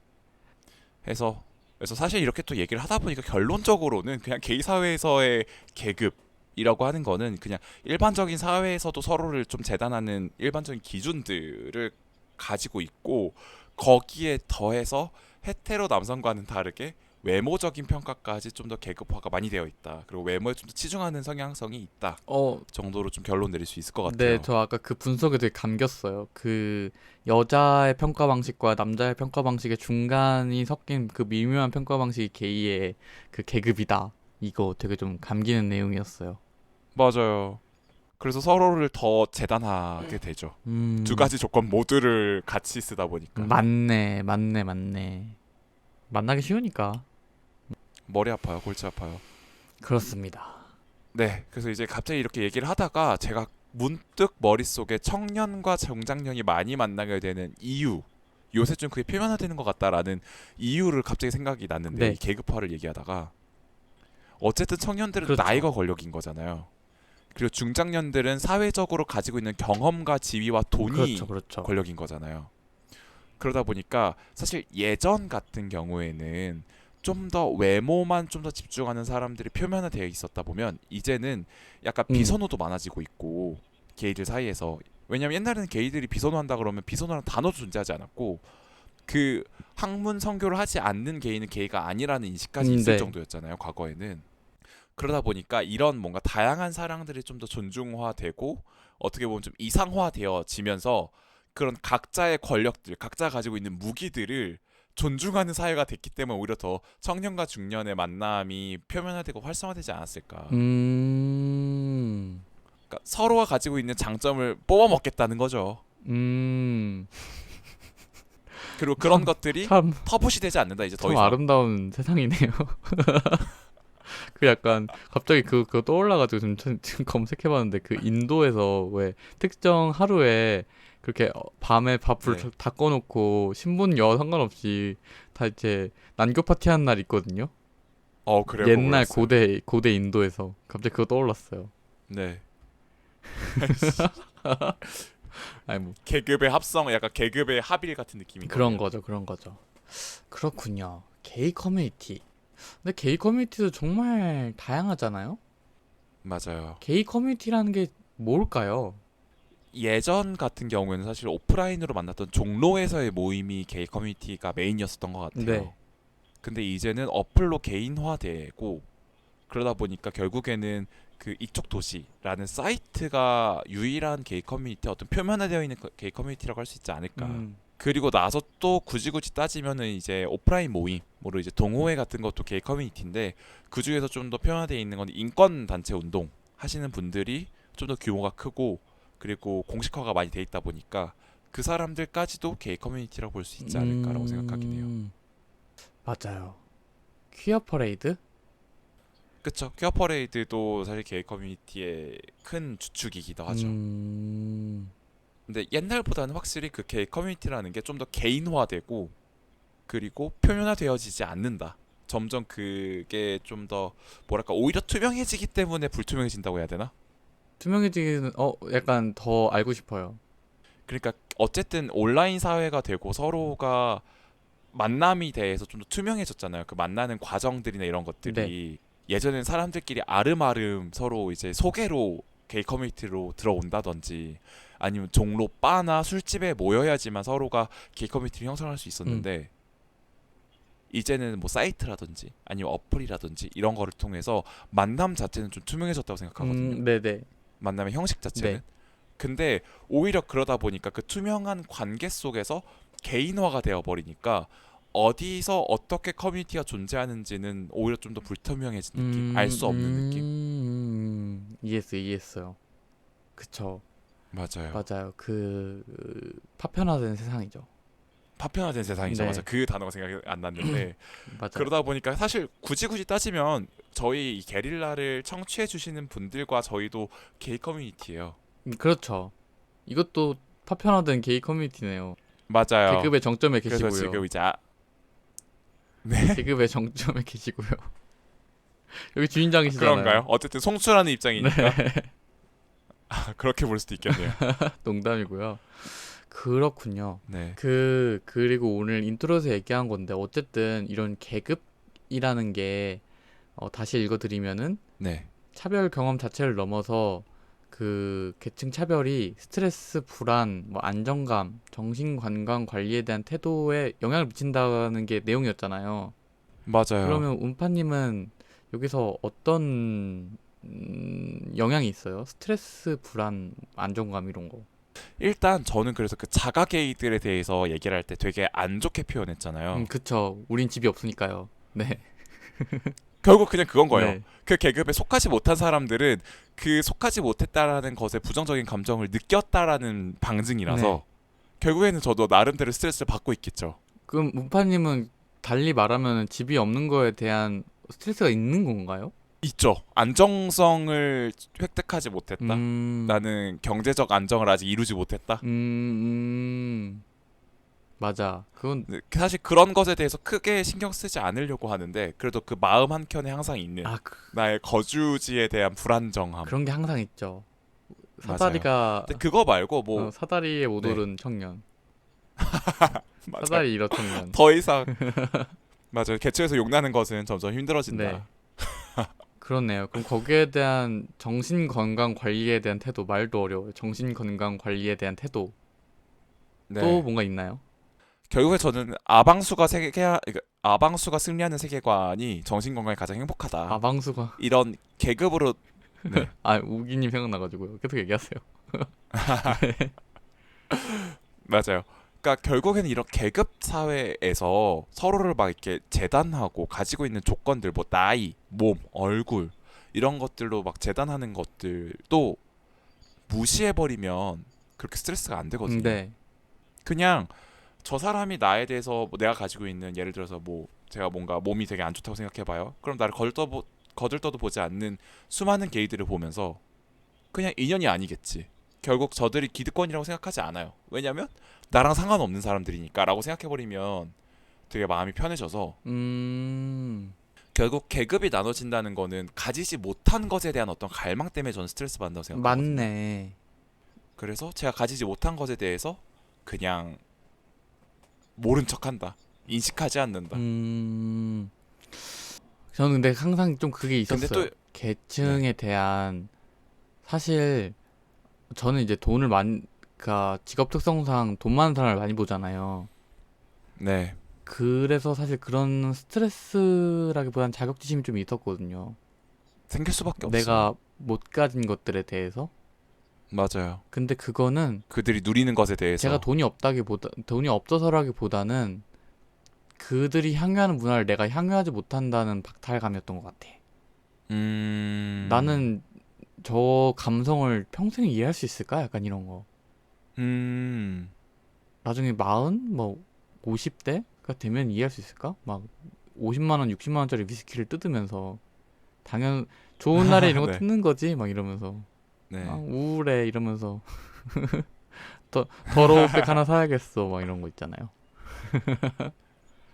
그래서 사실 이렇게 또 얘기를 하다 보니까 결론적으로는 그냥 게이 사회에서의 계급이라고 하는 거는 그냥 일반적인 사회에서도 서로를 좀 재단하는 일반적인 기준들을 가지고 있고 거기에 더해서 헤테로 남성과는 다르게 외모적인 평가까지 좀 더 계급화가 많이 되어 있다. 그리고 외모에 좀 더 치중하는 성향성이 있다.
어,
정도로 좀 결론 내릴 수 있을 것
네,
같아요.
저 아까 그 분석에 되게 감겼어요. 그 여자의 평가 방식과 남자의 평가 방식의 중간이 섞인 그 미묘한 평가 방식이 게이의 그 계급이다. 이거 되게 좀 감기는 내용이었어요.
맞아요. 그래서 서로를 더 재단하게 되죠. 두
음,
가지 조건 모두를 같이 쓰다 보니까
맞네, 맞네, 맞네. 만나기 쉬우니까.
머리 아파요, 골치 아파요.
그렇습니다.
네, 그래서 이제 갑자기 이렇게 얘기를 하다가 제가 문득 머릿속에 청년과 중장년이 많이 만나게 되는 이유, 요새 좀 그게 표면화되는 것 같다라는 이유를 갑자기 생각이 났는데요. 이
네,
계급화를 얘기하다가 어쨌든 청년들은
그렇죠.
나이가 권력인 거잖아요. 그리고 중장년들은 사회적으로 가지고 있는 경험과 지위와
그렇죠,
돈이
그렇죠.
권력인 거잖아요. 그러다 보니까 사실 예전 같은 경우에는 좀 더 외모만 좀 더 집중하는 사람들이 표면화되어 있었다 보면 이제는 약간
음,
비선호도 많아지고 있고 게이들 사이에서 왜냐면 옛날에는 게이들이 비선호한다 그러면 비선호라는 단어도 존재하지 않았고 그 학문 성교를 하지 않는 게이는 게이가 아니라는 인식까지 있을
네.
정도였잖아요 과거에는. 그러다 보니까 이런 뭔가 다양한 사람들이 좀 더 존중화되고 어떻게 보면 좀 이상화되어지면서 그런 각자의 권력들, 각자 가지고 있는 무기들을 존중하는 사회가 됐기 때문에 오히려 더 청년과 중년의 만남이 표면화되고 활성화되지 않았을까.
음,
그러니까 서로가 가지고 있는 장점을 뽑아먹겠다는 거죠.
음,
그리고 그런
참,
것들이
참,
터부시 되지 않는다 이제 더
참
이상.
아름다운 세상이네요. 그 약간 갑자기 그거 떠올라가지고 지금 검색해봤는데 그 인도에서 왜 특정 하루에 그렇게 밤에 밥을
네.
다 꺼놓고 신분 여 상관없이 다 이제 난교 파티하는 날 있거든요.
그래요. 그거
옛날
몰랐어요.
고대 인도에서 갑자기 그거 떠올랐어요.
네.
아니 뭐
계급의 합성, 약간 계급의 합일 같은 느낌인
그런
거네요.
거죠, 그런 거죠. 그렇군요. 게이 커뮤니티. 근데 게이 커뮤니티도 정말 다양하잖아요.
맞아요.
게이 커뮤니티라는 게 뭘까요?
예전 같은 경우에는 사실 오프라인으로 만났던 종로에서의 모임이 게이 커뮤니티가 메인이었었던 것
네.
같아요. 근데 이제는 어플로 개인화되고 그러다 보니까 결국에는 그 이쪽 도시라는 사이트가 유일한 게이 커뮤니티 어떤 표면화되어 있는 게이 커뮤니티라고 할 수 있지 않을까.
음.
그리고 나서 또 굳이 따지면은 이제 오프라인 모임으로 이제 동호회 같은 것도 게이 커뮤니티인데 그 중에서 좀 더 표현되어 있는 건 인권 단체 운동 하시는 분들이 좀 더 규모가 크고 그리고 공식화가 많이 돼 있다 보니까 그 사람들까지도 게이 커뮤니티라고 볼 수 있지 않을까라고 생각하긴 해요.
맞아요. 퀴어 퍼레이드?
그쵸? 퀴어 퍼레이드도 사실 게이 커뮤니티의 큰 주축이기도 하죠. 근데 옛날보다는 확실히 그 게이 커뮤니티라는 게 좀 더 개인화되고 그리고 표면화되어지지 않는다. 점점 그게 좀 더 뭐랄까 오히려 투명해지기 때문에 불투명해진다고 해야 되나?
투명해지기는 약간 더 알고 싶어요.
그러니까 어쨌든 온라인 사회가 되고 서로가 만남이 대해서 좀 더 투명해졌잖아요. 그 만나는 과정들이나 이런
네.
것들이 예전엔 사람들끼리 아름아름 서로 이제 소개로 게이 커뮤니티로 들어온다든지 아니면 종로 바나 술집에 모여야지만 서로가 게이 커뮤니티를 형성할 수
음.
있었는데 이제는 뭐 사이트라든지 아니면 어플이라든지 이런 거를 통해서 만남 자체는 좀 투명해졌다고 생각하거든요.
네네.
만남의 형식 자체는.
네.
근데 오히려 그러다 보니까 그 투명한 관계 속에서 개인화가 되어 버리니까 어디서 어떻게 커뮤니티가 존재하는지는 오히려 좀 더 불투명해진 느낌, 알 수 없는 느낌.
이해했어요. 그쵸.
맞아요.
맞아요. 파편화된 세상이죠.
파편화된 세상이죠.
네.
맞아. 그 단어가 생각이 안 났는데
맞아요.
그러다 보니까 사실 굳이 따지면 저희 이 게릴라를 청취해 주시는 분들과 저희도 게이 커뮤니티예요.
그렇죠. 이것도 파편화된 게이 커뮤니티네요.
맞아요.
계급의 정점에
그래서
계시고요.
지금 이제 네?
계급의 정점에 계시고요. 여기 주인장이시잖아요.
그런가요? 어쨌든 송출하는 입장이니까
네.
그렇게 볼 수도 있겠네요.
농담이고요. 그렇군요.
네.
그리고 오늘 인트로에서 얘기한 건데 어쨌든 이런 계급이라는 게 다시 읽어드리면은
네.
차별 경험 자체를 넘어서 그 계층 차별이 스트레스, 불안, 뭐 안정감, 정신 건강 관리에 대한 태도에 영향을 미친다는 게 내용이었잖아요.
맞아요.
그러면 운파님은 여기서 어떤 영향이 있어요? 스트레스, 불안, 안정감 이런 거.
일단 저는 그래서 그 자가 게이들에 대해서 얘기를 할 때 되게 안 좋게 표현했잖아요.
그쵸. 우린 집이 없으니까요. 네.
결국 그냥 그건 거예요.
네.
그 계급에 속하지 못한 사람들은 그 속하지 못했다라는 것에 부정적인 감정을 느꼈다라는 방증이라서
네.
결국에는 저도 나름대로 스트레스를 받고 있겠죠.
그럼 운파님은 달리 말하면 집이 없는 거에 대한 스트레스가 있는 건가요?
있죠. 안정성을 획득하지 못했다.
음,
나는 경제적 안정을 아직 이루지 못했다.
맞아. 그건
네, 사실 그런 것에 대해서 크게 신경 쓰지 않으려고 하는데 그래도 그 마음 한켠에 항상 있는
아
나의 거주지에 대한 불안정함.
그런 게 항상 있죠.
맞아요.
사다리가
근데 그거 말고 뭐
사다리에 못
네.
오른 청년.
맞아요.
사다리 잃어 청년.
더 이상 맞아요. 개체에서 욕나는 것은 점점 힘들어진다.
네. 그렇네요. 그럼 거기에 대한 정신 건강 관리에 대한 태도 말도 어려워요. 정신 건강 관리에 대한 태도
네.
또 뭔가 있나요?
결국에 저는 아방수가 승리하는 세계관이 정신 건강에 가장 행복하다.
아방수가
이런 계급으로 네.
우기님 생각나가지고요. 계속 얘기하세요.
맞아요. 그러니까 결국에는 이런 계급 사회에서 서로를 막 이렇게 재단하고 가지고 있는 조건들 뭐 나이, 몸, 얼굴 이런 것들로 막 재단하는 것들도 무시해 버리면 그렇게 스트레스가 안 되거든요.
네.
그냥 저 사람이 나에 대해서 뭐 내가 가지고 있는 예를 들어서 뭐 제가 뭔가 몸이 되게 안 좋다고 생각해봐요. 그럼 나를 거들떠도 보지 않는 수많은 게이들을 보면서 그냥 인연이 아니겠지. 결국 저들이 기득권이라고 생각하지 않아요. 왜냐면 나랑 상관없는 사람들이니까라고 생각해버리면 되게 마음이 편해져서 결국 계급이 나눠진다는 거는 가지지 못한 것에 대한 어떤 갈망 때문에 저는 스트레스 받는다고 생각하거든요.
맞네.
그래서 제가 가지지 못한 것에 대해서 그냥 모른 척한다. 인식하지 않는다.
저는 근데 항상 좀 그게
근데
있었어요.
또
계층에 대한 사실 저는 이제 돈을 그러니까 직업 특성상 돈 많은 사람을 많이 보잖아요.
네.
그래서 사실 그런 스트레스라기보단 자격지심이 좀 있었거든요.
생길 수밖에 없어요.
내가 못 가진 것들에 대해서.
맞아요.
근데 그거는
그들이 누리는 것에 대해서.
제가 돈이 없어서라기보다는 그들이 향유하는 문화를 내가 향유하지 못한다는 박탈감이었던 것 같아.
음,
나는 저 감성을 평생 이해할 수 있을까? 약간 이런 거.
음,
나중에 50대가 되면 이해할 수 있을까? 막 50만 원, 60만 원짜리 위스키를 뜯으면서 당연 좋은 날에 이런 거
네,
뜯는 거지 막 이러면서
네.
우울해 이러면서 더러운 백 하나 사야겠어 막 이런 거 있잖아요.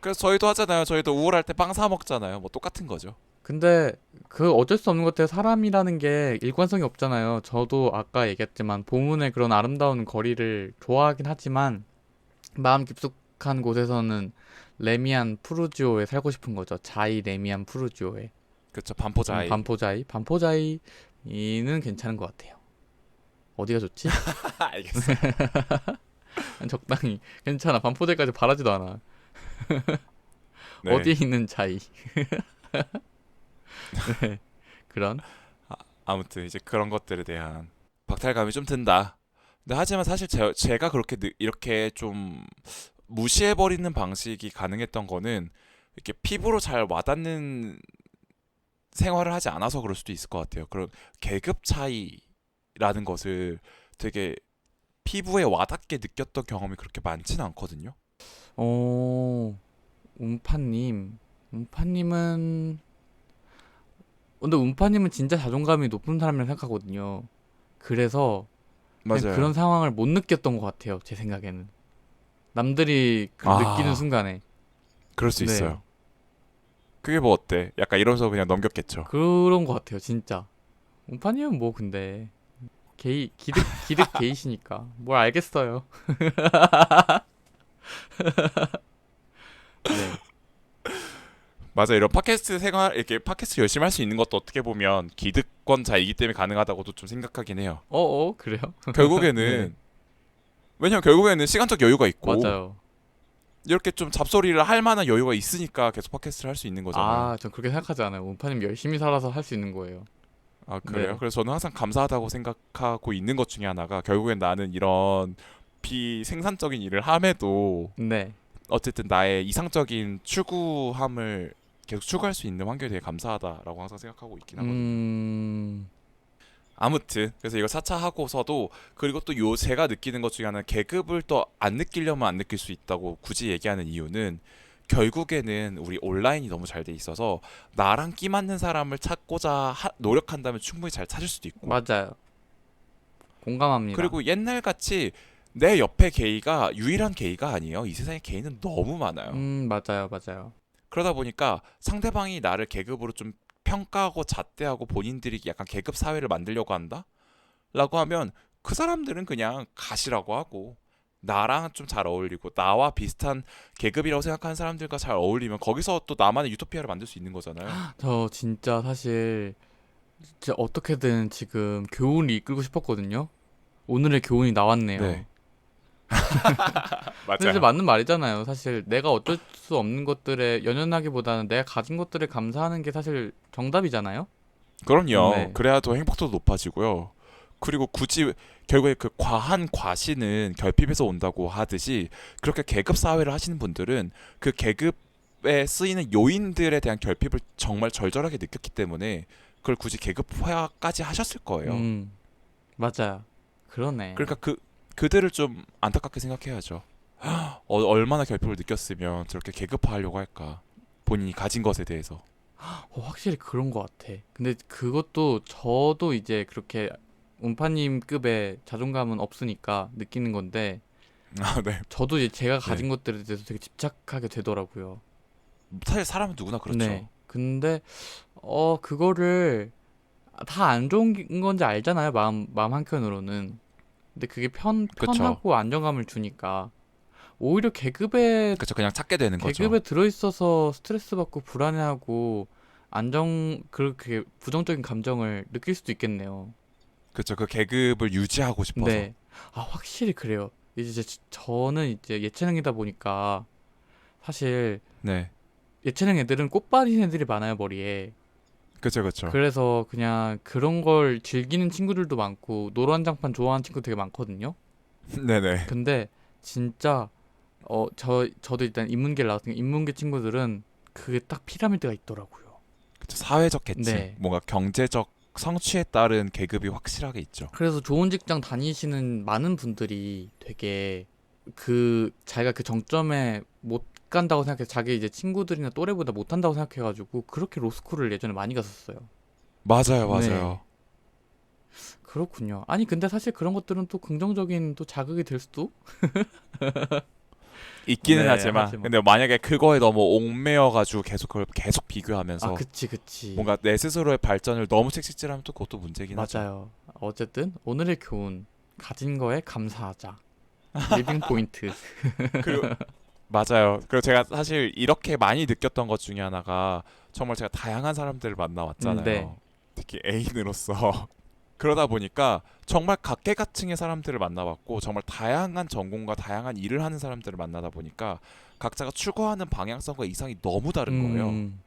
그래서 저희도 하잖아요. 저희도 우울할 때 빵 사 먹잖아요. 뭐 똑같은 거죠.
근데 그 어쩔 수 없는 것 같아요. 사람이라는 게 일관성이 없잖아요. 저도 아까 얘기했지만 보문의 그런 아름다운 거리를 좋아하긴 하지만 마음 깊숙한 곳에서는 레미안 푸르지오에 살고 싶은 거죠. 자이 레미안 푸르지오에.
그쵸, 반포자이.
반포자이는 괜찮은 것 같아요. 어디가 좋지?
알겠어요.
적당히 괜찮아. 반포자이까지 바라지도 않아.
네.
어디에 있는 자이? 네. 그런
아무튼 이제 그런 것들에 대한 박탈감이 좀 든다. 근데 하지만 사실 제가 그렇게 이렇게 좀 무시해버리는 방식이 가능했던 거는 이렇게 피부로 잘 와닿는 생활을 하지 않아서 그럴 수도 있을 것 같아요. 그런 계급 차이라는 것을 되게 피부에 와닿게 느꼈던 경험이 그렇게 많지는 않거든요.
어 운파님 운파님은 근데 운파님은 진짜 자존감이 높은 사람이라 생각하거든요. 그래서 그냥 그런
맞아요.
상황을 못 느꼈던 것 같아요. 제 생각에는 남들이 그 느끼는
아,
순간에
그럴 수
네
있어요. 그게 뭐 어때? 약간 이러면서 그냥 넘겼겠죠.
그런 것 같아요. 진짜 운파님은 뭐 근데 기득 게이시니까 뭘 알겠어요. 네.
맞아, 이런 팟캐스트 생활, 이렇게 팟캐스트 열심히 할 수 있는 것도 어떻게 보면 기득권자이기 때문에 가능하다고도 좀 생각하긴 해요.
그래요? 네.
결국에는, 왜냐면 결국에는 시간적 여유가 있고
맞아요.
이렇게 좀 잡소리를 할 만한 여유가 있으니까 계속 팟캐스트를 할 수 있는 거잖아요.
전 그렇게 생각하지 않아요. 운파님 열심히 살아서 할 수 있는 거예요.
아, 그래요?
네.
그래서 저는 항상 감사하다고 생각하고 있는 것 중에 하나가, 결국엔 나는 이런 비생산적인 일을 함에도
네.
어쨌든 나의 이상적인 추구함을 계속 추구할 수 있는 환경에 되게 감사하다라고 항상 생각하고 있긴 하거든요.
음,
아무튼 그래서 이거 4차 하고서도, 그리고 또 요 제가 느끼는 것 중에 하나는, 계급을 또 안 느끼려면 안 느낄 수 있다고 굳이 얘기하는 이유는, 결국에는 우리 온라인이 너무 잘 돼 있어서 나랑 끼 맞는 사람을 찾고자 노력한다면 충분히 잘 찾을 수도 있고,
맞아요. 공감합니다.
그리고 옛날 같이 내 옆에 게이가 유일한 게이가 아니에요. 이 세상에 게이는 너무 많아요.
맞아요, 맞아요.
그러다 보니까 상대방이 나를 계급으로 좀 평가하고 잣대하고 본인들이 약간 계급 사회를 만들려고 한다? 라고 하면 그 사람들은 그냥 가시라고 하고, 나랑 좀 잘 어울리고 나와 비슷한 계급이라고 생각하는 사람들과 잘 어울리면 거기서 또 나만의 유토피아를 만들 수 있는 거잖아요.
저 진짜 사실 진짜 어떻게든 지금 교훈을 이끌고 싶었거든요. 오늘의 교훈이 나왔네요.
네,
근데 진짜
맞아요.
맞는 말이잖아요. 사실 내가 어쩔 수 없는 것들에 연연하기보다는 내가 가진 것들에 감사하는 게 사실 정답이잖아요.
그럼요.
네.
그래야 더 행복도도 높아지고요. 그리고 굳이 결국에 그 과한 과시는 결핍에서 온다고 하듯이, 그렇게 계급 사회를 하시는 분들은 그 계급에 쓰이는 요인들에 대한 결핍을 정말 절절하게 느꼈기 때문에 그걸 굳이 계급화까지 하셨을 거예요.
음, 맞아요. 그러네.
그러니까 그들을 좀 안타깝게 생각해야죠. 얼마나 결핍을 느꼈으면 저렇게 계급화하려고 할까? 본인이 가진 것에 대해서.
확실히 그런 것 같아. 근데 그것도 저도 이제 그렇게 운파님급의 자존감은 없으니까 느끼는 건데
아, 네.
저도 이제 제가
네.
가진 것들에 대해서 되게 집착하게 되더라고요.
사실 사람은 누구나 그렇죠.
네. 근데 그거를 다 안 좋은 건지 알잖아요. 마음 한켠으로는. 근데 그게
그렇죠.
편하고 안정감을 주니까 오히려 계급에
그렇죠. 그냥 찾게 되는 거죠.
계급에 들어있어서 스트레스 받고 불안해하고 그렇게 부정적인 감정을 느낄 수도 있겠네요.
그렇죠. 그 계급을 유지하고 싶어서.
네. 확실히 그래요. 저는 이제 예체능이다 보니까 사실
네.
예체능 애들은 꽃 빠진 애들이 많아요, 머리에.
그쵸.
그래서 그냥 그런 걸 즐기는 친구들도 많고 노란장판 좋아하는 친구 되게 많거든요.
네네.
근데 진짜 저도 일단 인문계를 나왔으니까 인문계 친구들은 그게 딱 피라미드가 있더라고요.
그쵸. 사회적 계층,
네.
뭔가 경제적 성취에 따른 계급이 확실하게 있죠.
그래서 좋은 직장 다니시는 많은 분들이 되게 자기가 그 정점에 못 간다고 생각해서 자기 이제 친구들이나 또래보다 못 한다고 생각해가지고 그렇게 로스쿨을 예전에 많이 갔었어요. 네.
맞아요.
그렇군요. 아니 근데 사실 그런 것들은 또 긍정적인 또 자극이 될 수도?
있기는
네,
하지만
하지만.
근데 만약에 그거에 너무 옥매여가지고 계속 그걸 계속
아,
비교하면서
그치.
뭔가 내 스스로의 발전을 너무 책찍질하면 또 그것도 문제긴 하죠.
맞아요. 어쨌든 오늘의 교훈. 가진 거에 감사하자. 리빙 포인트.
그리고 맞아요. 그리고 제가 사실 이렇게 많이 느꼈던 것 중에 하나가 정말 제가 다양한 사람들을
네.
만나왔잖아요. 특히 애인으로서. 그러다 보니까 정말 각계각층의 사람들을 만나봤고 정말 다양한 전공과 다양한 일을 하는 사람들을 만나다 보니까 각자가 추구하는 방향성과 이상이 너무 다른 거예요.
음,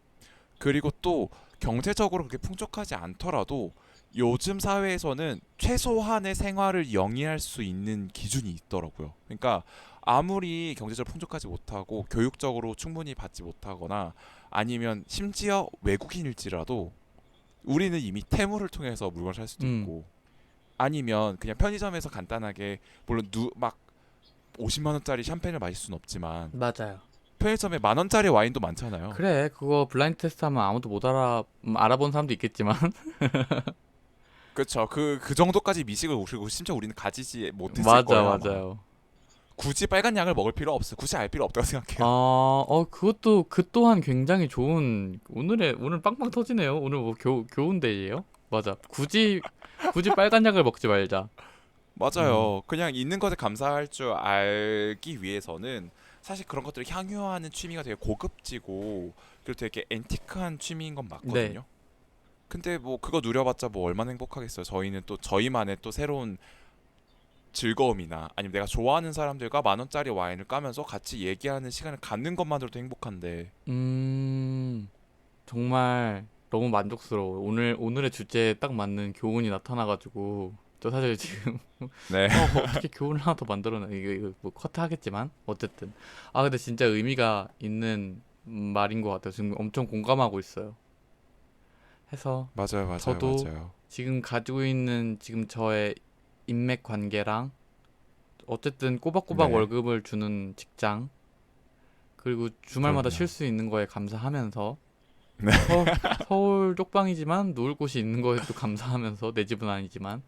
그리고 또 경제적으로 그렇게 풍족하지 않더라도 요즘 사회에서는 최소한의 생활을 영위할 수 있는 기준이 있더라고요. 그러니까 아무리 경제적으로 풍족하지 못하고 교육적으로 충분히 받지 못하거나 아니면 심지어 외국인일지라도 우리는 이미 테무를 통해서 물건을 살 수도
음,
있고 아니면 그냥 편의점에서 간단하게 물론 막 50만 원짜리 샴페인을 마실 수는 없지만
맞아요.
편의점에 만 원짜리 와인도 많잖아요.
그래, 그거 블라인드 테스트 하면 아무도 못 알아본 사람도 있겠지만.
그렇죠. 그 정도까지 미식을 그리고 심지어 우리는 가지지 못했을
맞아,
거예요 아마.
맞아요.
굳이 빨간 약을 먹을 필요 없어. 굳이 알 필요 없다고 생각해요.
그 또한 굉장히 좋은, 오늘 빵빵 터지네요. 오늘 뭐 교훈 데이예요? 맞아. 굳이 빨간 약을 먹지 말자. 음,
맞아요. 그냥 있는 것에 감사할 줄 알기 위해서는 사실 그런 것들을 향유하는 취미가 되게 고급지고 그리고 되게 앤티크한 취미인 건
네.
맞거든요. 근데 뭐 그거 누려봤자 뭐 얼마나 행복하겠어요. 저희는 또 저희만의 또 새로운 즐거움이나 아니면 내가 좋아하는 사람들과 만 원짜리 와인을 까면서 같이 얘기하는 시간을 갖는 것만으로도 행복한데.
음, 정말 너무 만족스러워. 오늘의 주제에 딱 맞는 교훈이 나타나가지고, 저 사실 지금
네.
어떻게 교훈을 하나 더 만들어내. 이거 뭐 커트하겠지만 어쨌든 근데 진짜 의미가 있는 말인 것 같아요. 지금 엄청 공감하고 있어요. 해서 저도
맞아요.
지금 가지고 있는 지금 저의 인맥 관계랑 어쨌든 꼬박꼬박
네.
월급을 주는 직장 그리고 주말마다 쉴
그럼요.
수 있는 거에 감사하면서
네.
서울 쪽방이지만 놓을 곳이 있는 거에 또 감사하면서 내 집은 아니지만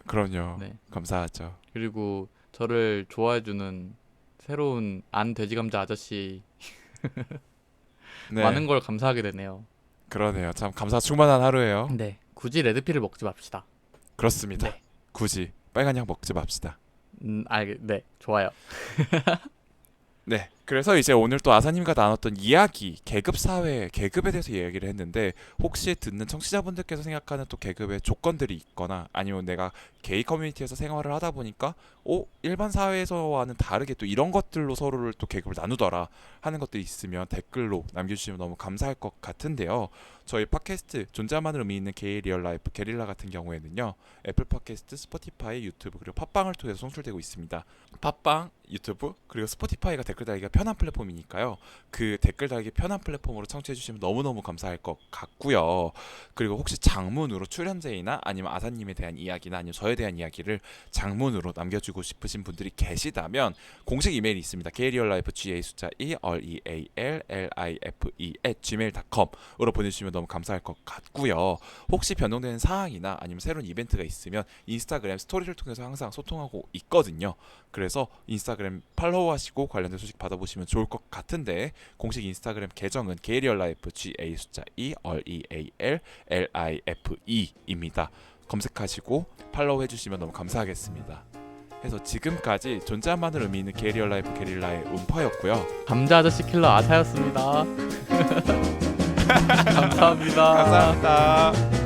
그럼요.
네.
감사하죠.
그리고 저를 좋아해주는 새로운 안 돼지 감자 아저씨 많은
네.
걸 감사하게 되네요.
그러네요. 참 감사 충만한 하루예요.
네, 굳이 레드필을 먹지 맙시다.
그렇습니다.
네,
굳이 빨간 약 먹지 맙시다.
네, 좋아요.
네. 그래서 이제 오늘 또 아사님과 나눴던 이야기, 계급 사회, 계급에 대해서 이야기를 했는데 혹시 듣는 청취자분들께서 생각하는 또 계급의 조건들이 있거나 아니면 내가 게이 커뮤니티에서 생활을 하다 보니까 일반 사회에서와는 다르게 또 이런 것들로 서로를 또 계급을 나누더라 하는 것들이 있으면 댓글로 남겨주시면 너무 감사할 것 같은데요. 저희 팟캐스트 존재만을 의미 있는 게이 리얼 라이프 게릴라 같은 경우에는요. 애플 팟캐스트, 스포티파이, 유튜브 그리고 팟빵을 통해서 송출되고 있습니다. 팟빵, 유튜브 그리고 스포티파이가 댓글 달기가 편한 플랫폼이니까요. 그 댓글 달기 편한 플랫폼으로 청취해 주시면 너무너무 감사할 것 같고요. 그리고 혹시 장문으로 출연제이나 아니면 아사님에 대한 이야기나 아니면 저에 대한 이야기를 장문으로 남겨주고 싶으신 분들이 계시다면 공식 이메일이 있습니다. 게리얼라이프 GA 숫자 2 REALLIFE @gmail.com으로 보내주시면 너무 감사할 것 같고요. 혹시 변동되는 사항이나 아니면 새로운 이벤트가 있으면 인스타그램 스토리를 통해서 항상 소통하고 있거든요. 그래서 인스타그램 팔로우하시고 관련된 소식 받아보시면 좋을 것 같은데 공식 인스타그램 계정은 게리얼라이프 GA 숫자 2 REALLIFE입니다. 검색하시고 팔로우 해주시면 너무 감사하겠습니다. 해서 지금까지 존재만을 의미 있는 게리얼라이프 게릴라의 음파였고요.
감자 아저씨 킬러 아사였습니다. 감사합니다.
감사합니다.